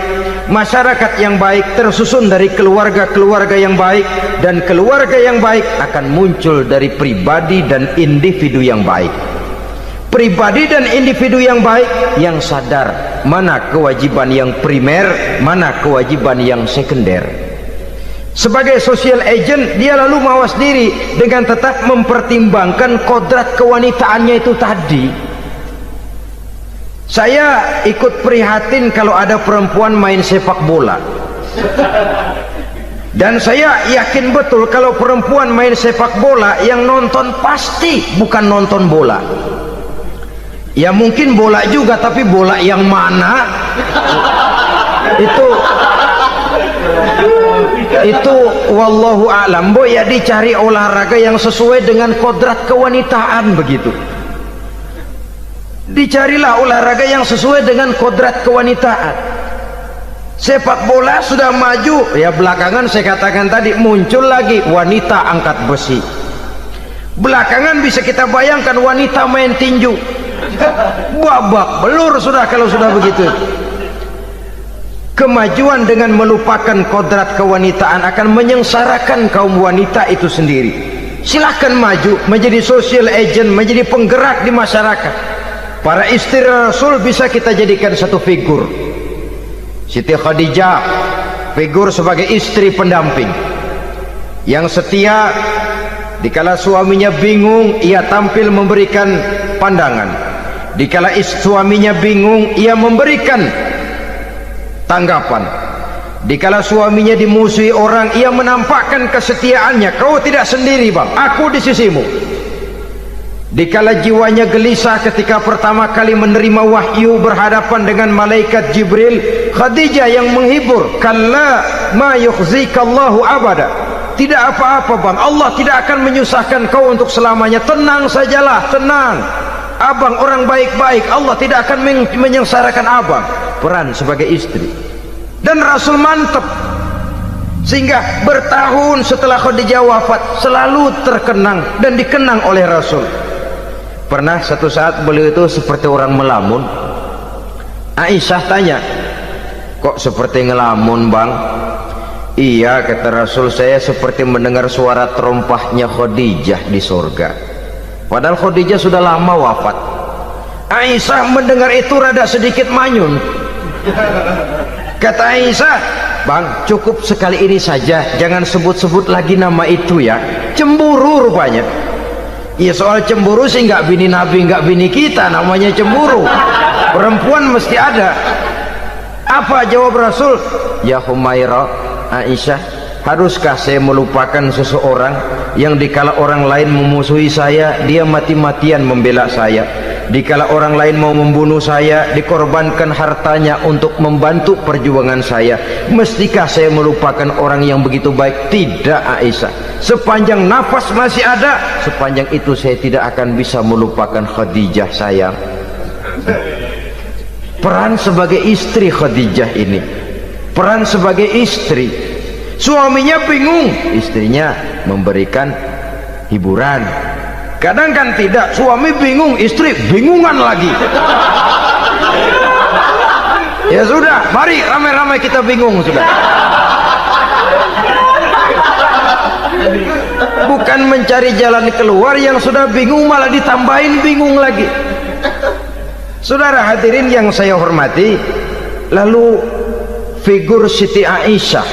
masyarakat yang baik tersusun dari keluarga-keluarga yang baik, dan keluarga yang baik akan muncul dari pribadi dan individu yang baik. Pribadi dan individu yang baik yang sadar mana kewajiban yang primer, mana kewajiban yang sekunder. Sebagai social agent, dia lalu mawas diri dengan tetap mempertimbangkan kodrat kewanitaannya itu tadi. Saya ikut prihatin kalau ada perempuan main sepak bola, dan saya yakin betul kalau perempuan main sepak bola yang nonton pasti bukan nonton bola. Ya mungkin bola juga, tapi bola yang mana itu wallahu a'lam. Ya dicari olahraga yang sesuai dengan kodrat kewanitaan begitu. Dicarilah olahraga yang sesuai dengan kodrat kewanitaan. Sepak bola sudah maju, ya belakangan saya katakan tadi muncul lagi wanita angkat besi. Belakangan bisa kita bayangkan wanita main tinju. Babak belur sudah kalau sudah begitu. Kemajuan dengan melupakan kodrat kewanitaan akan menyengsarakan kaum wanita itu sendiri. Silahkan maju menjadi social agent, menjadi penggerak di masyarakat. Para istri Rasul bisa kita jadikan satu figur. Siti Khadijah, figur sebagai istri pendamping yang setia. Dikala suaminya bingung, ia tampil memberikan pandangan. Dikala suaminya bingung, ia memberikan tanggapan. Dikala suaminya dimusuhi orang, ia menampakkan kesetiaannya. Kau tidak sendiri bang, aku di sisimu. Dikala jiwanya gelisah ketika pertama kali menerima wahyu berhadapan dengan malaikat Jibril, Khadijah yang menghibur. Kalla ma yukhzikallahu abada. Tidak apa-apa bang, Allah tidak akan menyusahkan kau untuk selamanya. Tenang sajalah, tenang. Abang orang baik-baik, Allah tidak akan menyengsarakan abang. Peran sebagai istri. Dan Rasul mantap, sehingga bertahun setelah Khadijah wafat selalu terkenang dan dikenang oleh Rasul. Pernah satu saat beliau itu seperti orang melamun. Aisyah tanya, kok seperti ngelamun bang? Iya, kata Rasul, saya seperti mendengar suara terompahnya Khadijah di surga. Padahal Khadijah sudah lama wafat. Aisyah mendengar itu rada sedikit manyun. Kata Aisyah, Bang, cukup sekali ini saja, jangan sebut-sebut lagi nama itu ya. Cemburu rupanya. Ya soal cemburu sih nggak bini Nabi, nggak bini kita, namanya cemburu. Perempuan mesti ada. Apa jawab Rasul? Ya Humairah, Aisyah, haruskah saya melupakan seseorang yang dikala orang lain memusuhi saya, dia mati-matian membela saya? Dikala orang lain mau membunuh saya, dikorbankan hartanya untuk membantu perjuangan saya. Mestikah saya melupakan orang yang begitu baik? Tidak Aisyah, sepanjang nafas masih ada, sepanjang itu saya tidak akan bisa melupakan Khadijah sayang. Peran sebagai istri Khadijah ini, peran sebagai istri. Suaminya bingung, istrinya memberikan hiburan. Kadang kan tidak, suami bingung, istri bingungan lagi. Ya sudah, mari ramai-ramai kita bingung sudah. Bukan mencari jalan keluar, yang sudah bingung malah ditambahin bingung lagi. Saudara hadirin yang saya hormati, lalu figur Siti Aisyah,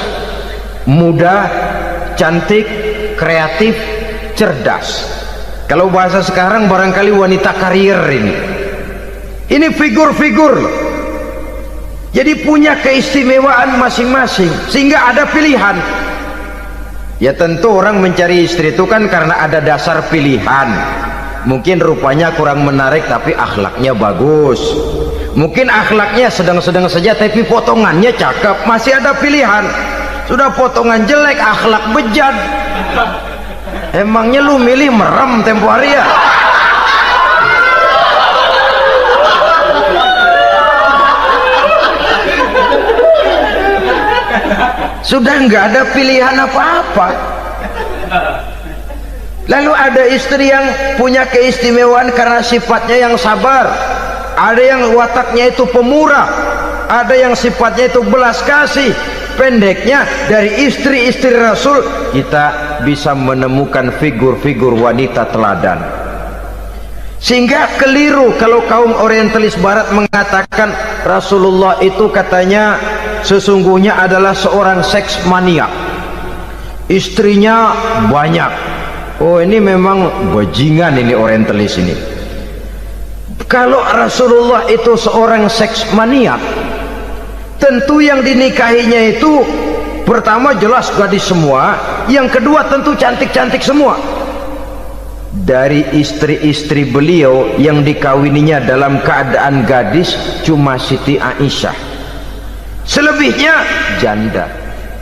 muda, cantik, kreatif, cerdas. Kalau bahasa sekarang barangkali wanita karier ini. Ini figur-figur loh. Jadi punya keistimewaan masing-masing, sehingga ada pilihan. Ya tentu orang mencari istri itu kan karena ada dasar pilihan. Mungkin rupanya kurang menarik tapi akhlaknya bagus. Mungkin akhlaknya sedang-sedang saja tapi potongannya cakep, masih ada pilihan. Sudah potongan jelek, akhlak bejat, emangnya lu milih merem tempo hari ya? Sudah nggak ada pilihan apa-apa. Lalu ada istri yang punya keistimewaan karena sifatnya yang sabar, ada yang wataknya itu pemurah, ada yang sifatnya itu belas kasih. Pendeknya, dari istri-istri Rasul kita bisa menemukan figur-figur wanita teladan. Sehingga keliru kalau kaum orientalis barat mengatakan Rasulullah itu katanya sesungguhnya adalah seorang seks maniak, istrinya banyak. Oh ini memang bajingan ini orientalis ini. Kalau Rasulullah itu seorang seks maniak, tentu yang dinikahinya itu pertama jelas gadis semua, yang kedua tentu cantik-cantik semua. Dari istri-istri beliau yang dikawininya dalam keadaan gadis cuma Siti Aisyah, selebihnya janda.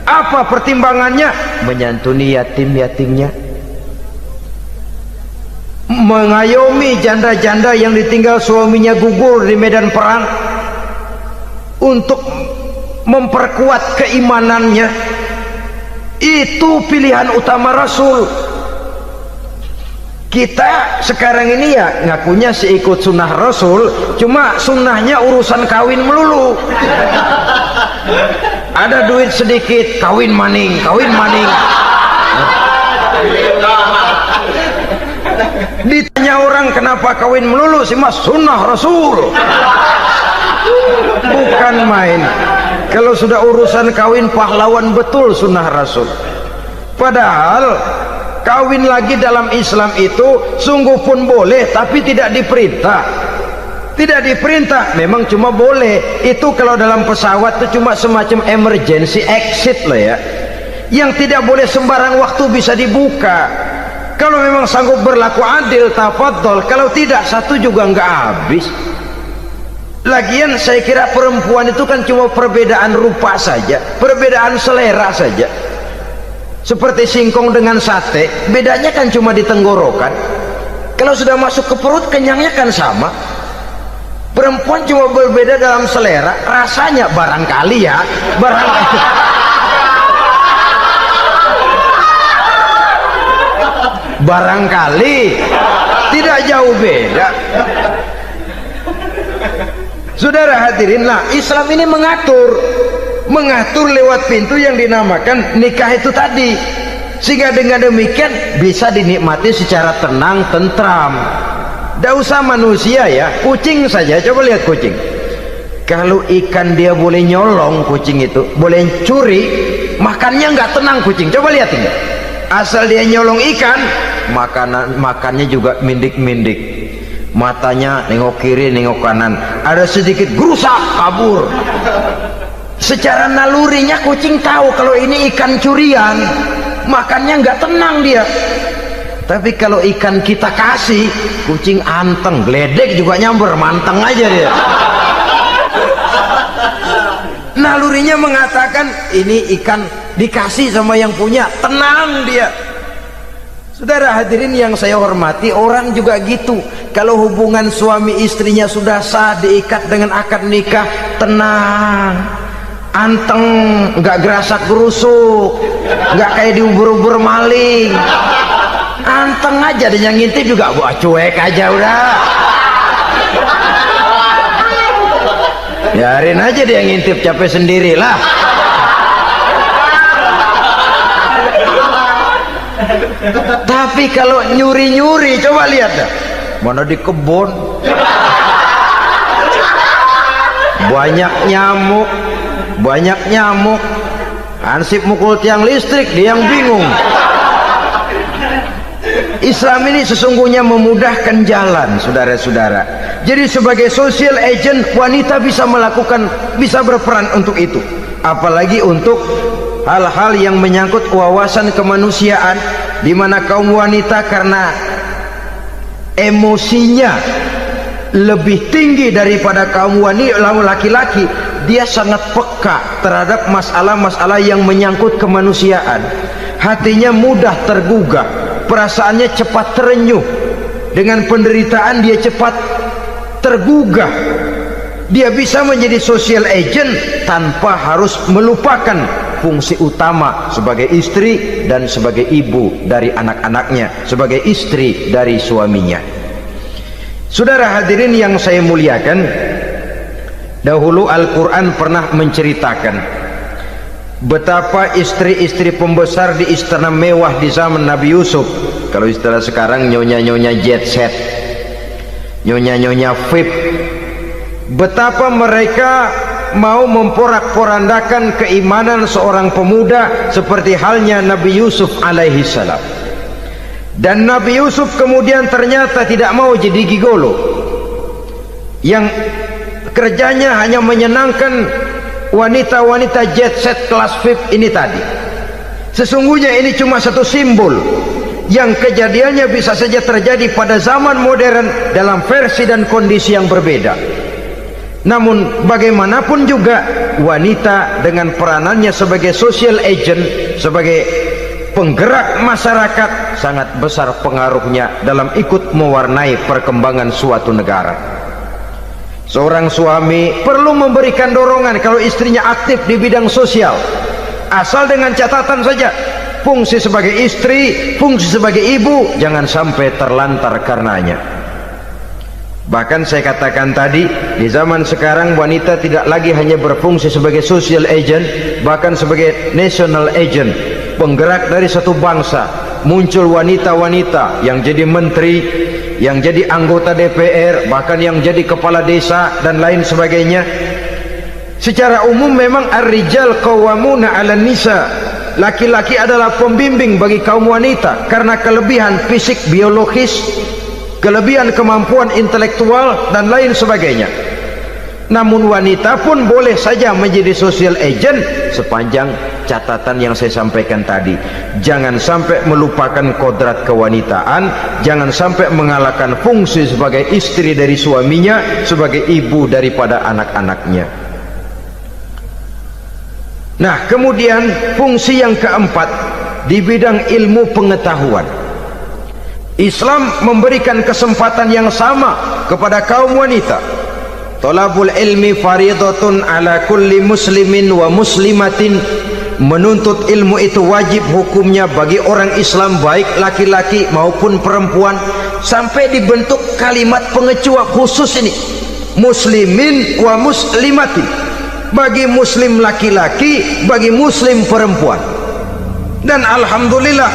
Apa pertimbangannya? Menyantuni yatim-yatimnya, mengayomi janda-janda yang ditinggal suaminya gugur di medan perang, untuk memperkuat keimanannya. Itu pilihan utama Rasul. Kita sekarang ini ya ngakunya sih ikut sunnah Rasul, cuma sunnahnya urusan kawin melulu. Ada duit sedikit, kawin maning, kawin maning. Ditanya orang kenapa kawin melulu, sih mas sunnah Rasul. Bukan main. Kalau sudah urusan kawin pahlawan betul sunnah Rasul. Padahal kawin lagi dalam Islam itu sungguh pun boleh, tapi tidak diperintah. Tidak diperintah, memang cuma boleh. Itu kalau dalam pesawat itu cuma semacam emergency exit loh ya, yang tidak boleh sembarang waktu bisa dibuka. Kalau memang sanggup berlaku adil, tafadhol. Kalau tidak, satu juga nggak habis. Lagian saya kira perempuan itu kan cuma perbedaan rupa saja, perbedaan selera saja. Seperti singkong dengan sate, bedanya kan cuma di tenggorokan. Kalau sudah masuk ke perut, kenyangnya kan sama. Perempuan cuma berbeda dalam selera, rasanya barangkali ya, barangkali. Barangkali tidak jauh beda. Saudara hadirin, lah Islam ini mengatur lewat pintu yang dinamakan nikah itu tadi, sehingga dengan demikian bisa dinikmati secara tenang, tentram. Tidak usah manusia ya, kucing saja, coba lihat kucing. Kalau ikan dia boleh nyolong, kucing itu boleh curi, makannya nggak tenang kucing. Coba lihat ini, asal dia nyolong ikan, makannya juga mindik-mindik, matanya nengok kiri nengok kanan, ada sedikit gerusak kabur. Secara nalurinya kucing tahu kalau ini ikan curian, makannya nggak tenang dia. Tapi kalau ikan kita kasih, kucing anteng, geledek juga nyamber, manteng aja dia. Nalurinya mengatakan ini ikan dikasih sama yang punya, tenang dia. Saudara hadirin yang saya hormati, orang juga gitu. Kalau hubungan suami istrinya sudah sah, diikat dengan akad nikah, tenang, anteng, nggak gerasak gerusuk, nggak kayak diubur-ubur maling, anteng aja. Dan yang ngintip juga buat cuek aja udah, biarin aja dia ngintip, capek sendirilah. Tapi kalau nyuri-nyuri, coba lihat dah, mana di kebun banyak nyamuk, ansip mukul tiang listrik, dia yang bingung. Islam ini sesungguhnya memudahkan jalan, saudara-saudara. Jadi sebagai social agent, wanita bisa berperan untuk itu, apalagi untuk hal-hal yang menyangkut wawasan kemanusiaan, di mana kaum wanita karena emosinya lebih tinggi daripada kaum laki-laki, dia sangat peka terhadap masalah-masalah yang menyangkut kemanusiaan. Hatinya mudah tergugah, perasaannya cepat terenyuh, dengan penderitaan dia cepat tergugah. Dia bisa menjadi social agent tanpa harus melupakan fungsi utama sebagai istri dan sebagai ibu dari anak-anaknya, sebagai istri dari suaminya. Saudara hadirin yang saya muliakan, dahulu Al-Quran pernah menceritakan betapa istri-istri pembesar di istana mewah di zaman Nabi Yusuf, kalau istilah sekarang nyonya-nyonya jet set, nyonya-nyonya VIP, betapa mereka mau memporak-porandakan keimanan seorang pemuda seperti halnya Nabi Yusuf alaihi salam. Dan Nabi Yusuf kemudian ternyata tidak mau jadi gigolo yang kerjanya hanya menyenangkan wanita-wanita jet set kelas VIP ini tadi. Sesungguhnya ini cuma satu simbol yang kejadiannya bisa saja terjadi pada zaman modern dalam versi dan kondisi yang berbeda. Namun bagaimanapun juga, wanita dengan peranannya sebagai social agent, sebagai penggerak masyarakat, sangat besar pengaruhnya dalam ikut mewarnai perkembangan suatu negara. Seorang suami perlu memberikan dorongan kalau istrinya aktif di bidang sosial, asal dengan catatan saja, fungsi sebagai istri, fungsi sebagai ibu jangan sampai terlantar karenanya. Bahkan saya katakan tadi, di zaman sekarang wanita tidak lagi hanya berfungsi sebagai social agent, bahkan sebagai national agent, penggerak dari satu bangsa. Muncul wanita-wanita yang jadi menteri, yang jadi anggota DPR, bahkan yang jadi kepala desa dan lain sebagainya. Secara umum memang ar-rijal qawwamuna 'alan nisa, laki-laki adalah pembimbing bagi kaum wanita karena kelebihan fisik biologis, kelebihan kemampuan intelektual dan lain sebagainya. Namun wanita pun boleh saja menjadi social agent sepanjang catatan yang saya sampaikan tadi. Jangan sampai melupakan kodrat kewanitaan, jangan sampai mengalahkan fungsi sebagai istri dari suaminya, sebagai ibu daripada anak-anaknya. Nah, kemudian fungsi yang keempat di bidang ilmu pengetahuan. Islam memberikan kesempatan yang sama kepada kaum wanita. Thalabul ilmi faridatun ala kulli muslimin wa muslimatin. Menuntut ilmu itu wajib hukumnya bagi orang Islam, baik laki-laki maupun perempuan. Sampai dibentuk kalimat pengecua khusus ini, muslimin wa muslimatin, bagi muslim laki-laki, bagi muslim perempuan. Dan alhamdulillah,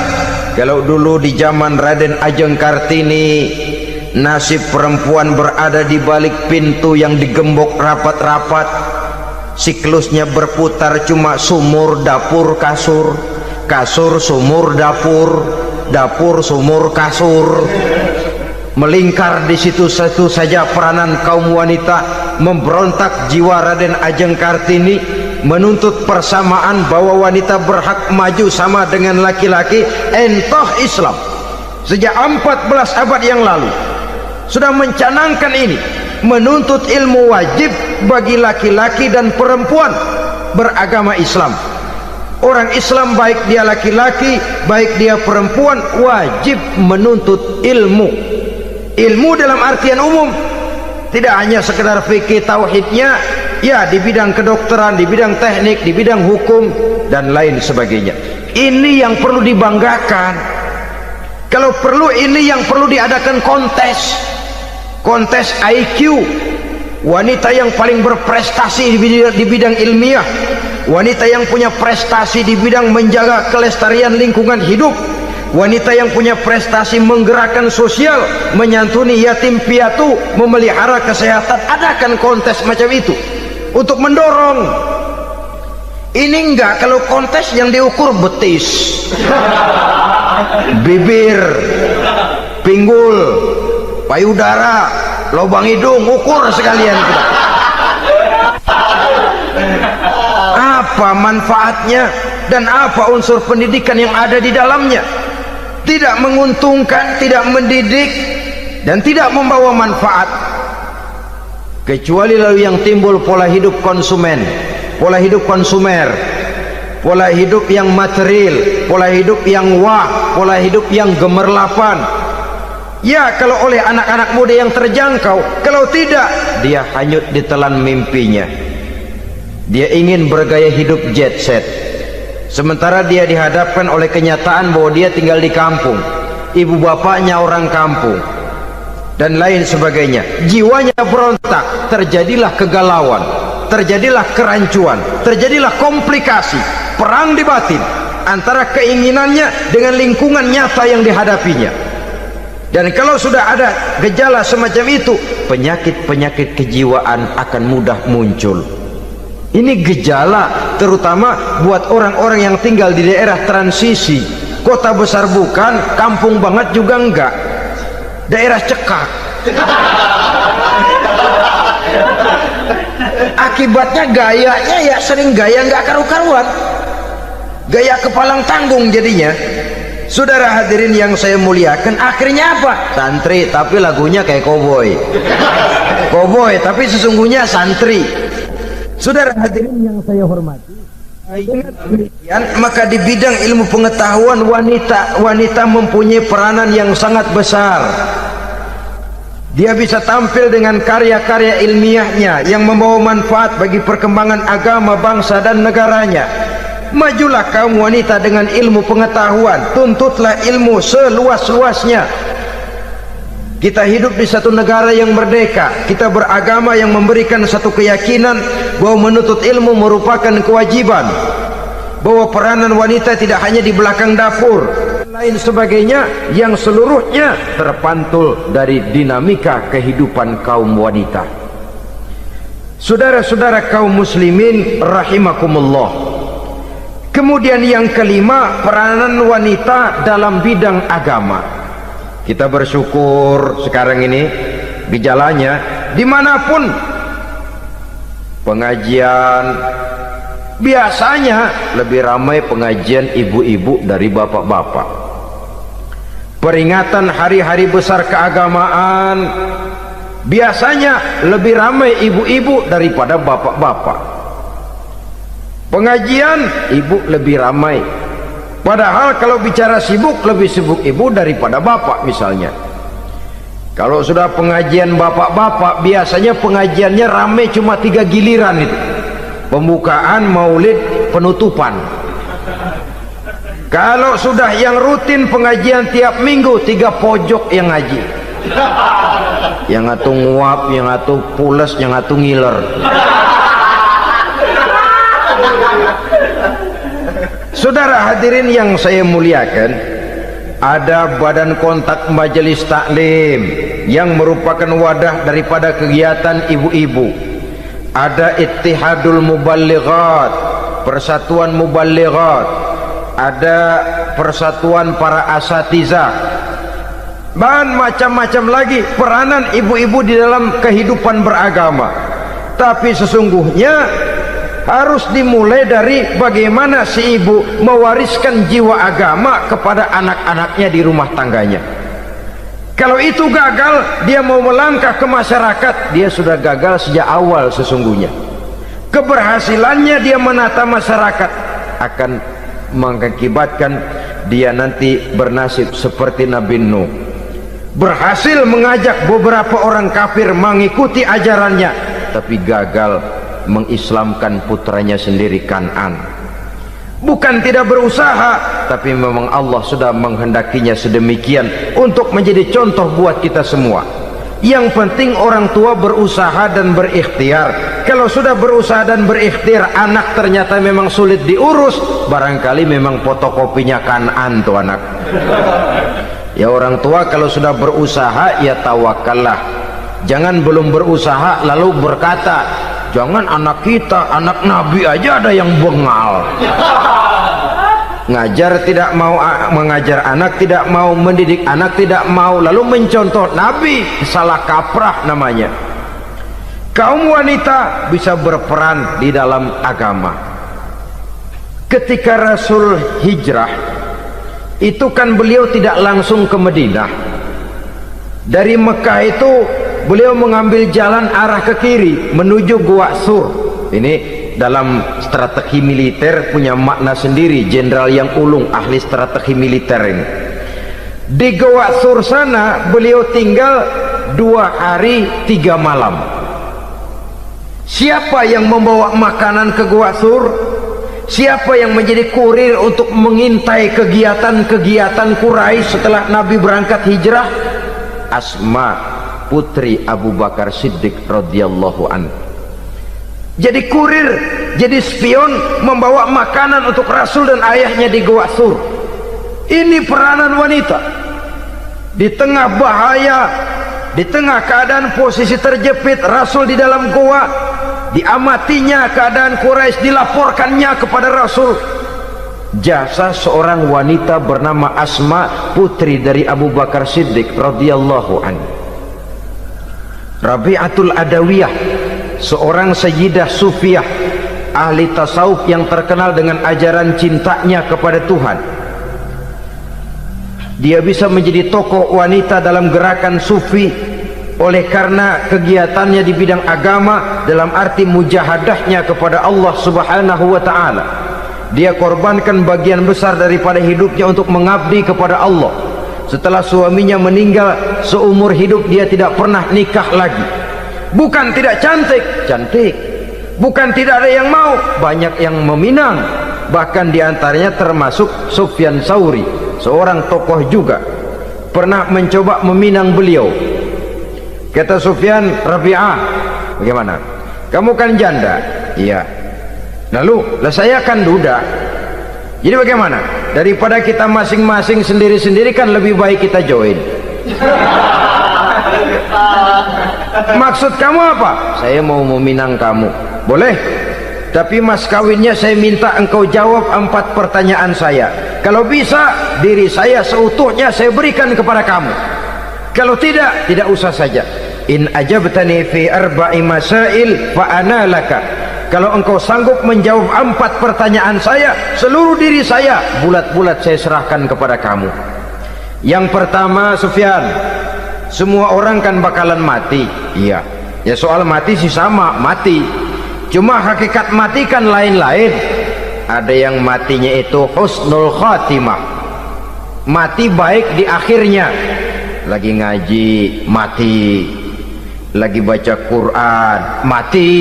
kalau dulu di zaman Raden Ajeng Kartini, nasib perempuan berada di balik pintu yang digembok rapat-rapat. Siklusnya berputar cuma sumur, dapur, kasur, kasur, sumur, dapur, dapur, sumur, kasur. Melingkar di situ-situ saja peranan kaum wanita. Memberontak jiwa Raden Ajeng Kartini, menuntut persamaan bahwa wanita berhak maju sama dengan laki-laki. Entah Islam sejak 14 abad yang lalu sudah mencanangkan ini, menuntut ilmu wajib bagi laki-laki dan perempuan beragama Islam. Orang Islam baik dia laki-laki baik dia perempuan wajib menuntut ilmu. Ilmu dalam artian umum, tidak hanya sekedar fikih tauhidnya, ya, di bidang kedokteran, di bidang teknik, di bidang hukum dan lain sebagainya. Ini yang perlu dibanggakan. Kalau perlu, ini yang perlu diadakan kontes IQ. Wanita yang paling berprestasi di bidang ilmiah, wanita yang punya prestasi di bidang menjaga kelestarian lingkungan hidup, wanita yang punya prestasi menggerakkan sosial, menyantuni yatim piatu, memelihara kesehatan. Adakan kontes macam itu untuk mendorong. Ini enggak, kalau kontes yang diukur betis, bibir, pinggul, payudara, lubang hidung, ukur sekalian kita. Apa manfaatnya dan apa unsur pendidikan yang ada di dalamnya? Tidak menguntungkan, tidak mendidik, dan tidak membawa manfaat. Kecuali lalu yang timbul pola hidup konsumen, pola hidup konsumer, pola hidup yang material, pola hidup yang wah, pola hidup yang gemerlapan. Ya, kalau oleh anak-anak muda yang terjangkau, kalau tidak, dia hanyut ditelan mimpinya. Dia ingin bergaya hidup jet set, sementara dia dihadapkan oleh kenyataan bahwa dia tinggal di kampung, ibu bapaknya orang kampung, dan lain sebagainya. Jiwanya berontak, terjadilah kegalauan, terjadilah kerancuan, terjadilah komplikasi, perang di batin antara keinginannya dengan lingkungan nyata yang dihadapinya. Dan kalau sudah ada gejala semacam itu, penyakit-penyakit kejiwaan akan mudah muncul. Ini gejala terutama buat orang-orang yang tinggal di daerah transisi, kota besar bukan, kampung banget juga enggak, daerah cekak. Akibatnya gayanya ya sering gaya nggak karu-karuan, gaya kepalang tanggung jadinya. Saudara hadirin yang saya muliakan, akhirnya apa? Santri tapi lagunya kayak koboi, koboi tapi sesungguhnya santri. Saudara hadirin yang saya hormati, dengan demikian maka di bidang ilmu pengetahuan wanita mempunyai peranan yang sangat besar. Dia bisa tampil dengan karya-karya ilmiahnya yang membawa manfaat bagi perkembangan agama, bangsa dan negaranya. Majulah kaum wanita dengan ilmu pengetahuan, tuntutlah ilmu seluas-luasnya. Kita hidup di satu negara yang merdeka, kita beragama yang memberikan satu keyakinan bahwa menuntut ilmu merupakan kewajiban, bahwa peranan wanita tidak hanya di belakang dapur, lain sebagainya, yang seluruhnya terpantul dari dinamika kehidupan kaum wanita. Saudara-saudara kaum muslimin rahimakumullah. Kemudian yang kelima, peranan wanita dalam bidang agama. Kita bersyukur sekarang ini gejalanya dimanapun pengajian, biasanya lebih ramai pengajian ibu-ibu dari bapak-bapak. Peringatan hari-hari besar keagamaan, biasanya lebih ramai ibu-ibu daripada bapak-bapak. Pengajian ibu lebih ramai, padahal kalau bicara sibuk, lebih sibuk ibu daripada bapak misalnya. Kalau sudah pengajian bapak-bapak, biasanya pengajiannya ramai cuma 3 giliran itu, pembukaan, maulid, penutupan. Kalau sudah yang rutin pengajian tiap minggu, 3 pojok yang ngaji, yang atuh nguap, yang atuh pules, yang atuh ngiler. Saudara hadirin yang saya muliakan, ada badan kontak majelis taklim, yang merupakan wadah daripada kegiatan ibu-ibu. Ada Ittihadul Muballighat, Persatuan Muballighat, ada Persatuan Para Asatizah, dan macam-macam lagi peranan ibu-ibu di dalam kehidupan beragama. Tapi sesungguhnya harus dimulai dari bagaimana si ibu mewariskan jiwa agama kepada anak-anaknya di rumah tangganya. Kalau itu gagal, dia mau melangkah ke masyarakat, dia sudah gagal sejak awal sesungguhnya. Keberhasilannya dia menata masyarakat akan mengakibatkan dia nanti bernasib seperti Nabi Nuh, berhasil mengajak beberapa orang kafir mengikuti ajarannya, tapi gagal mengislamkan putranya sendiri Kan'an. Bukan tidak berusaha, tapi memang Allah sudah menghendakinya sedemikian untuk menjadi contoh buat kita semua. Yang penting orang tua berusaha dan berikhtiar. Kalau sudah berusaha dan berikhtiar, anak ternyata memang sulit diurus, barangkali memang fotokopinya Kan'an tuh anak. Ya orang tua kalau sudah berusaha, ya tawakallah. Jangan belum berusaha lalu berkata, jangan anak kita, anak Nabi aja ada yang bengal. Ngajar tidak mau, mengajar anak tidak mau, mendidik anak tidak mau, lalu mencontoh Nabi, salah kaprah namanya. Kaum wanita bisa berperan di dalam agama. Ketika Rasul hijrah, itu kan beliau tidak langsung ke Madinah. Dari Mekah itu beliau mengambil jalan arah ke kiri menuju Gua Sur. Ini dalam strategi militer punya makna sendiri. Jenderal yang ulung, ahli strategi militer ini. Di Gua Sur sana beliau tinggal 2 hari 3 malam. Siapa yang membawa makanan ke Gua Sur? Siapa yang menjadi kurir untuk mengintai kegiatan-kegiatan Quraisy setelah Nabi berangkat hijrah? Asma, putri Abu Bakar Siddiq radhiyallahu anhu. Jadi kurir, jadi spion, membawa makanan untuk Rasul dan ayahnya di Gua Sur. Ini peranan wanita di tengah bahaya, di tengah keadaan posisi terjepit. Rasul di dalam gua, diamatinya keadaan Quraisy, dilaporkannya kepada Rasul. Jasa seorang wanita bernama Asma, putri dari Abu Bakar Siddiq radhiyallahu anhu. Rabi'atul Adawiyah, seorang sayyidah sufiyah, ahli tasawuf yang terkenal dengan ajaran cintanya kepada Tuhan. Dia bisa menjadi tokoh wanita dalam gerakan sufi oleh karena kegiatannya di bidang agama, dalam arti mujahadahnya kepada Allah subhanahu wa ta'ala. Dia korbankan bagian besar daripada hidupnya untuk mengabdi kepada Allah. Setelah suaminya meninggal, seumur hidup dia tidak pernah nikah lagi. Bukan tidak cantik, cantik. Bukan tidak ada yang mau, banyak yang meminang. Bahkan diantaranya termasuk Sufyan Tsauri, seorang tokoh juga, pernah mencoba meminang beliau. Kata Sufyan, Rabi'ah, bagaimana? Kamu kan janda? Iya. Lalu, lah saya kan duda. Jadi bagaimana? Daripada kita masing-masing sendiri-sendiri, kan lebih baik kita join. Maksud kamu apa? Saya mau meminang kamu. Boleh? Tapi mas kawinnya saya minta engkau jawab 4 pertanyaan saya. Kalau bisa, diri saya seutuhnya saya berikan kepada kamu. Kalau tidak, tidak usah saja. In ajabtani fi 4 masail fa ana laka. Kalau engkau sanggup menjawab 4 pertanyaan saya, seluruh diri saya bulat-bulat saya serahkan kepada kamu. Yang pertama, Sufyan, semua orang kan bakalan mati. Iya. Ya soal mati sih sama, mati. Cuma hakikat mati kan lain-lain. Ada yang matinya itu husnul khatimah, mati baik di akhirnya. Lagi ngaji, mati. Lagi baca Quran, mati.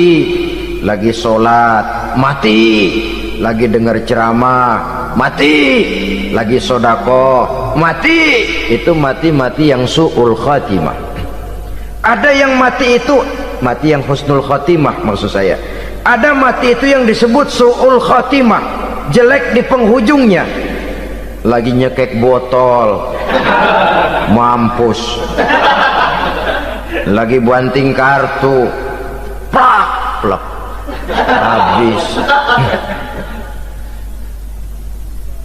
Lagi sholat, mati. Lagi dengar ceramah, mati. Lagi sodakoh, mati. Itu mati-mati yang su'ul khatimah. Ada yang mati itu mati yang husnul khatimah, maksud saya. Ada mati itu yang disebut su'ul khatimah, jelek di penghujungnya. Lagi nyekek botol, mampus. lagi banting kartu, plak plak, habis.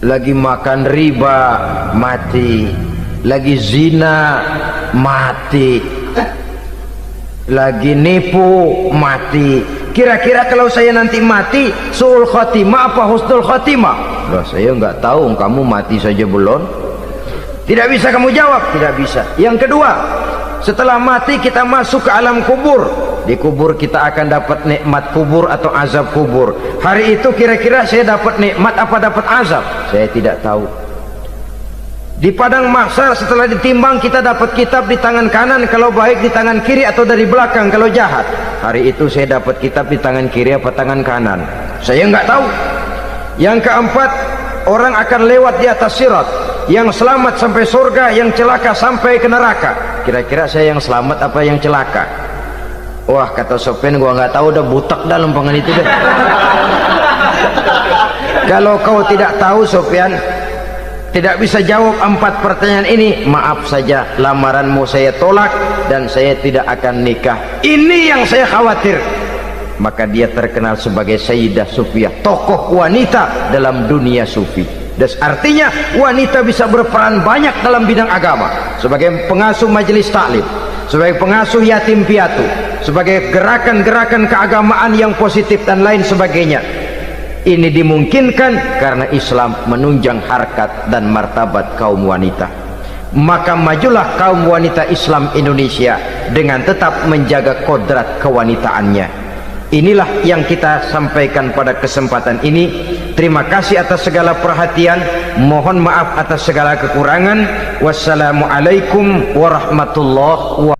Lagi makan riba, mati. Lagi zina, mati. Lagi nipu, mati. Kira-kira kalau saya nanti mati, su'ul khotimah apa husnul khotimah? Loh, saya nggak tahu, kamu mati saja belum. Tidak bisa kamu jawab, tidak bisa. Yang kedua, setelah mati kita masuk ke alam kubur. Di kubur kita akan dapat nikmat kubur atau azab kubur. Hari itu kira-kira saya dapat nikmat apa dapat azab? Saya tidak tahu. Di padang mahsyar setelah ditimbang kita dapat kitab di tangan kanan kalau baik, di tangan kiri atau dari belakang kalau jahat. Hari itu saya dapat kitab di tangan kiri apa tangan kanan? Saya nggak tahu. Yang keempat, orang akan lewat di atas sirat. Yang selamat sampai surga, yang celaka sampai ke neraka. Kira-kira saya yang selamat apa yang celaka? Wah, kata Sofyan, gua nggak tahu, udah butak dah lempangan itu deh. Kalau kau tidak tahu Sofyan, tidak bisa jawab 4 pertanyaan ini, maaf saja, lamaranmu saya tolak dan saya tidak akan nikah. Ini yang saya khawatir. Maka dia terkenal sebagai Sayyidah Sufiyah, tokoh wanita dalam dunia sufi. Dan artinya wanita bisa berperan banyak dalam bidang agama, sebagai pengasuh majelis taklim, sebagai pengasuh yatim piatu, sebagai gerakan-gerakan keagamaan yang positif dan lain sebagainya. Ini dimungkinkan karena Islam menunjang harkat dan martabat kaum wanita. Maka majulah kaum wanita Islam Indonesia dengan tetap menjaga kodrat kewanitaannya. Inilah yang kita sampaikan pada kesempatan ini. Terima kasih atas segala perhatian, mohon maaf atas segala kekurangan. Wassalamualaikum warahmatullahi wabarakatuh.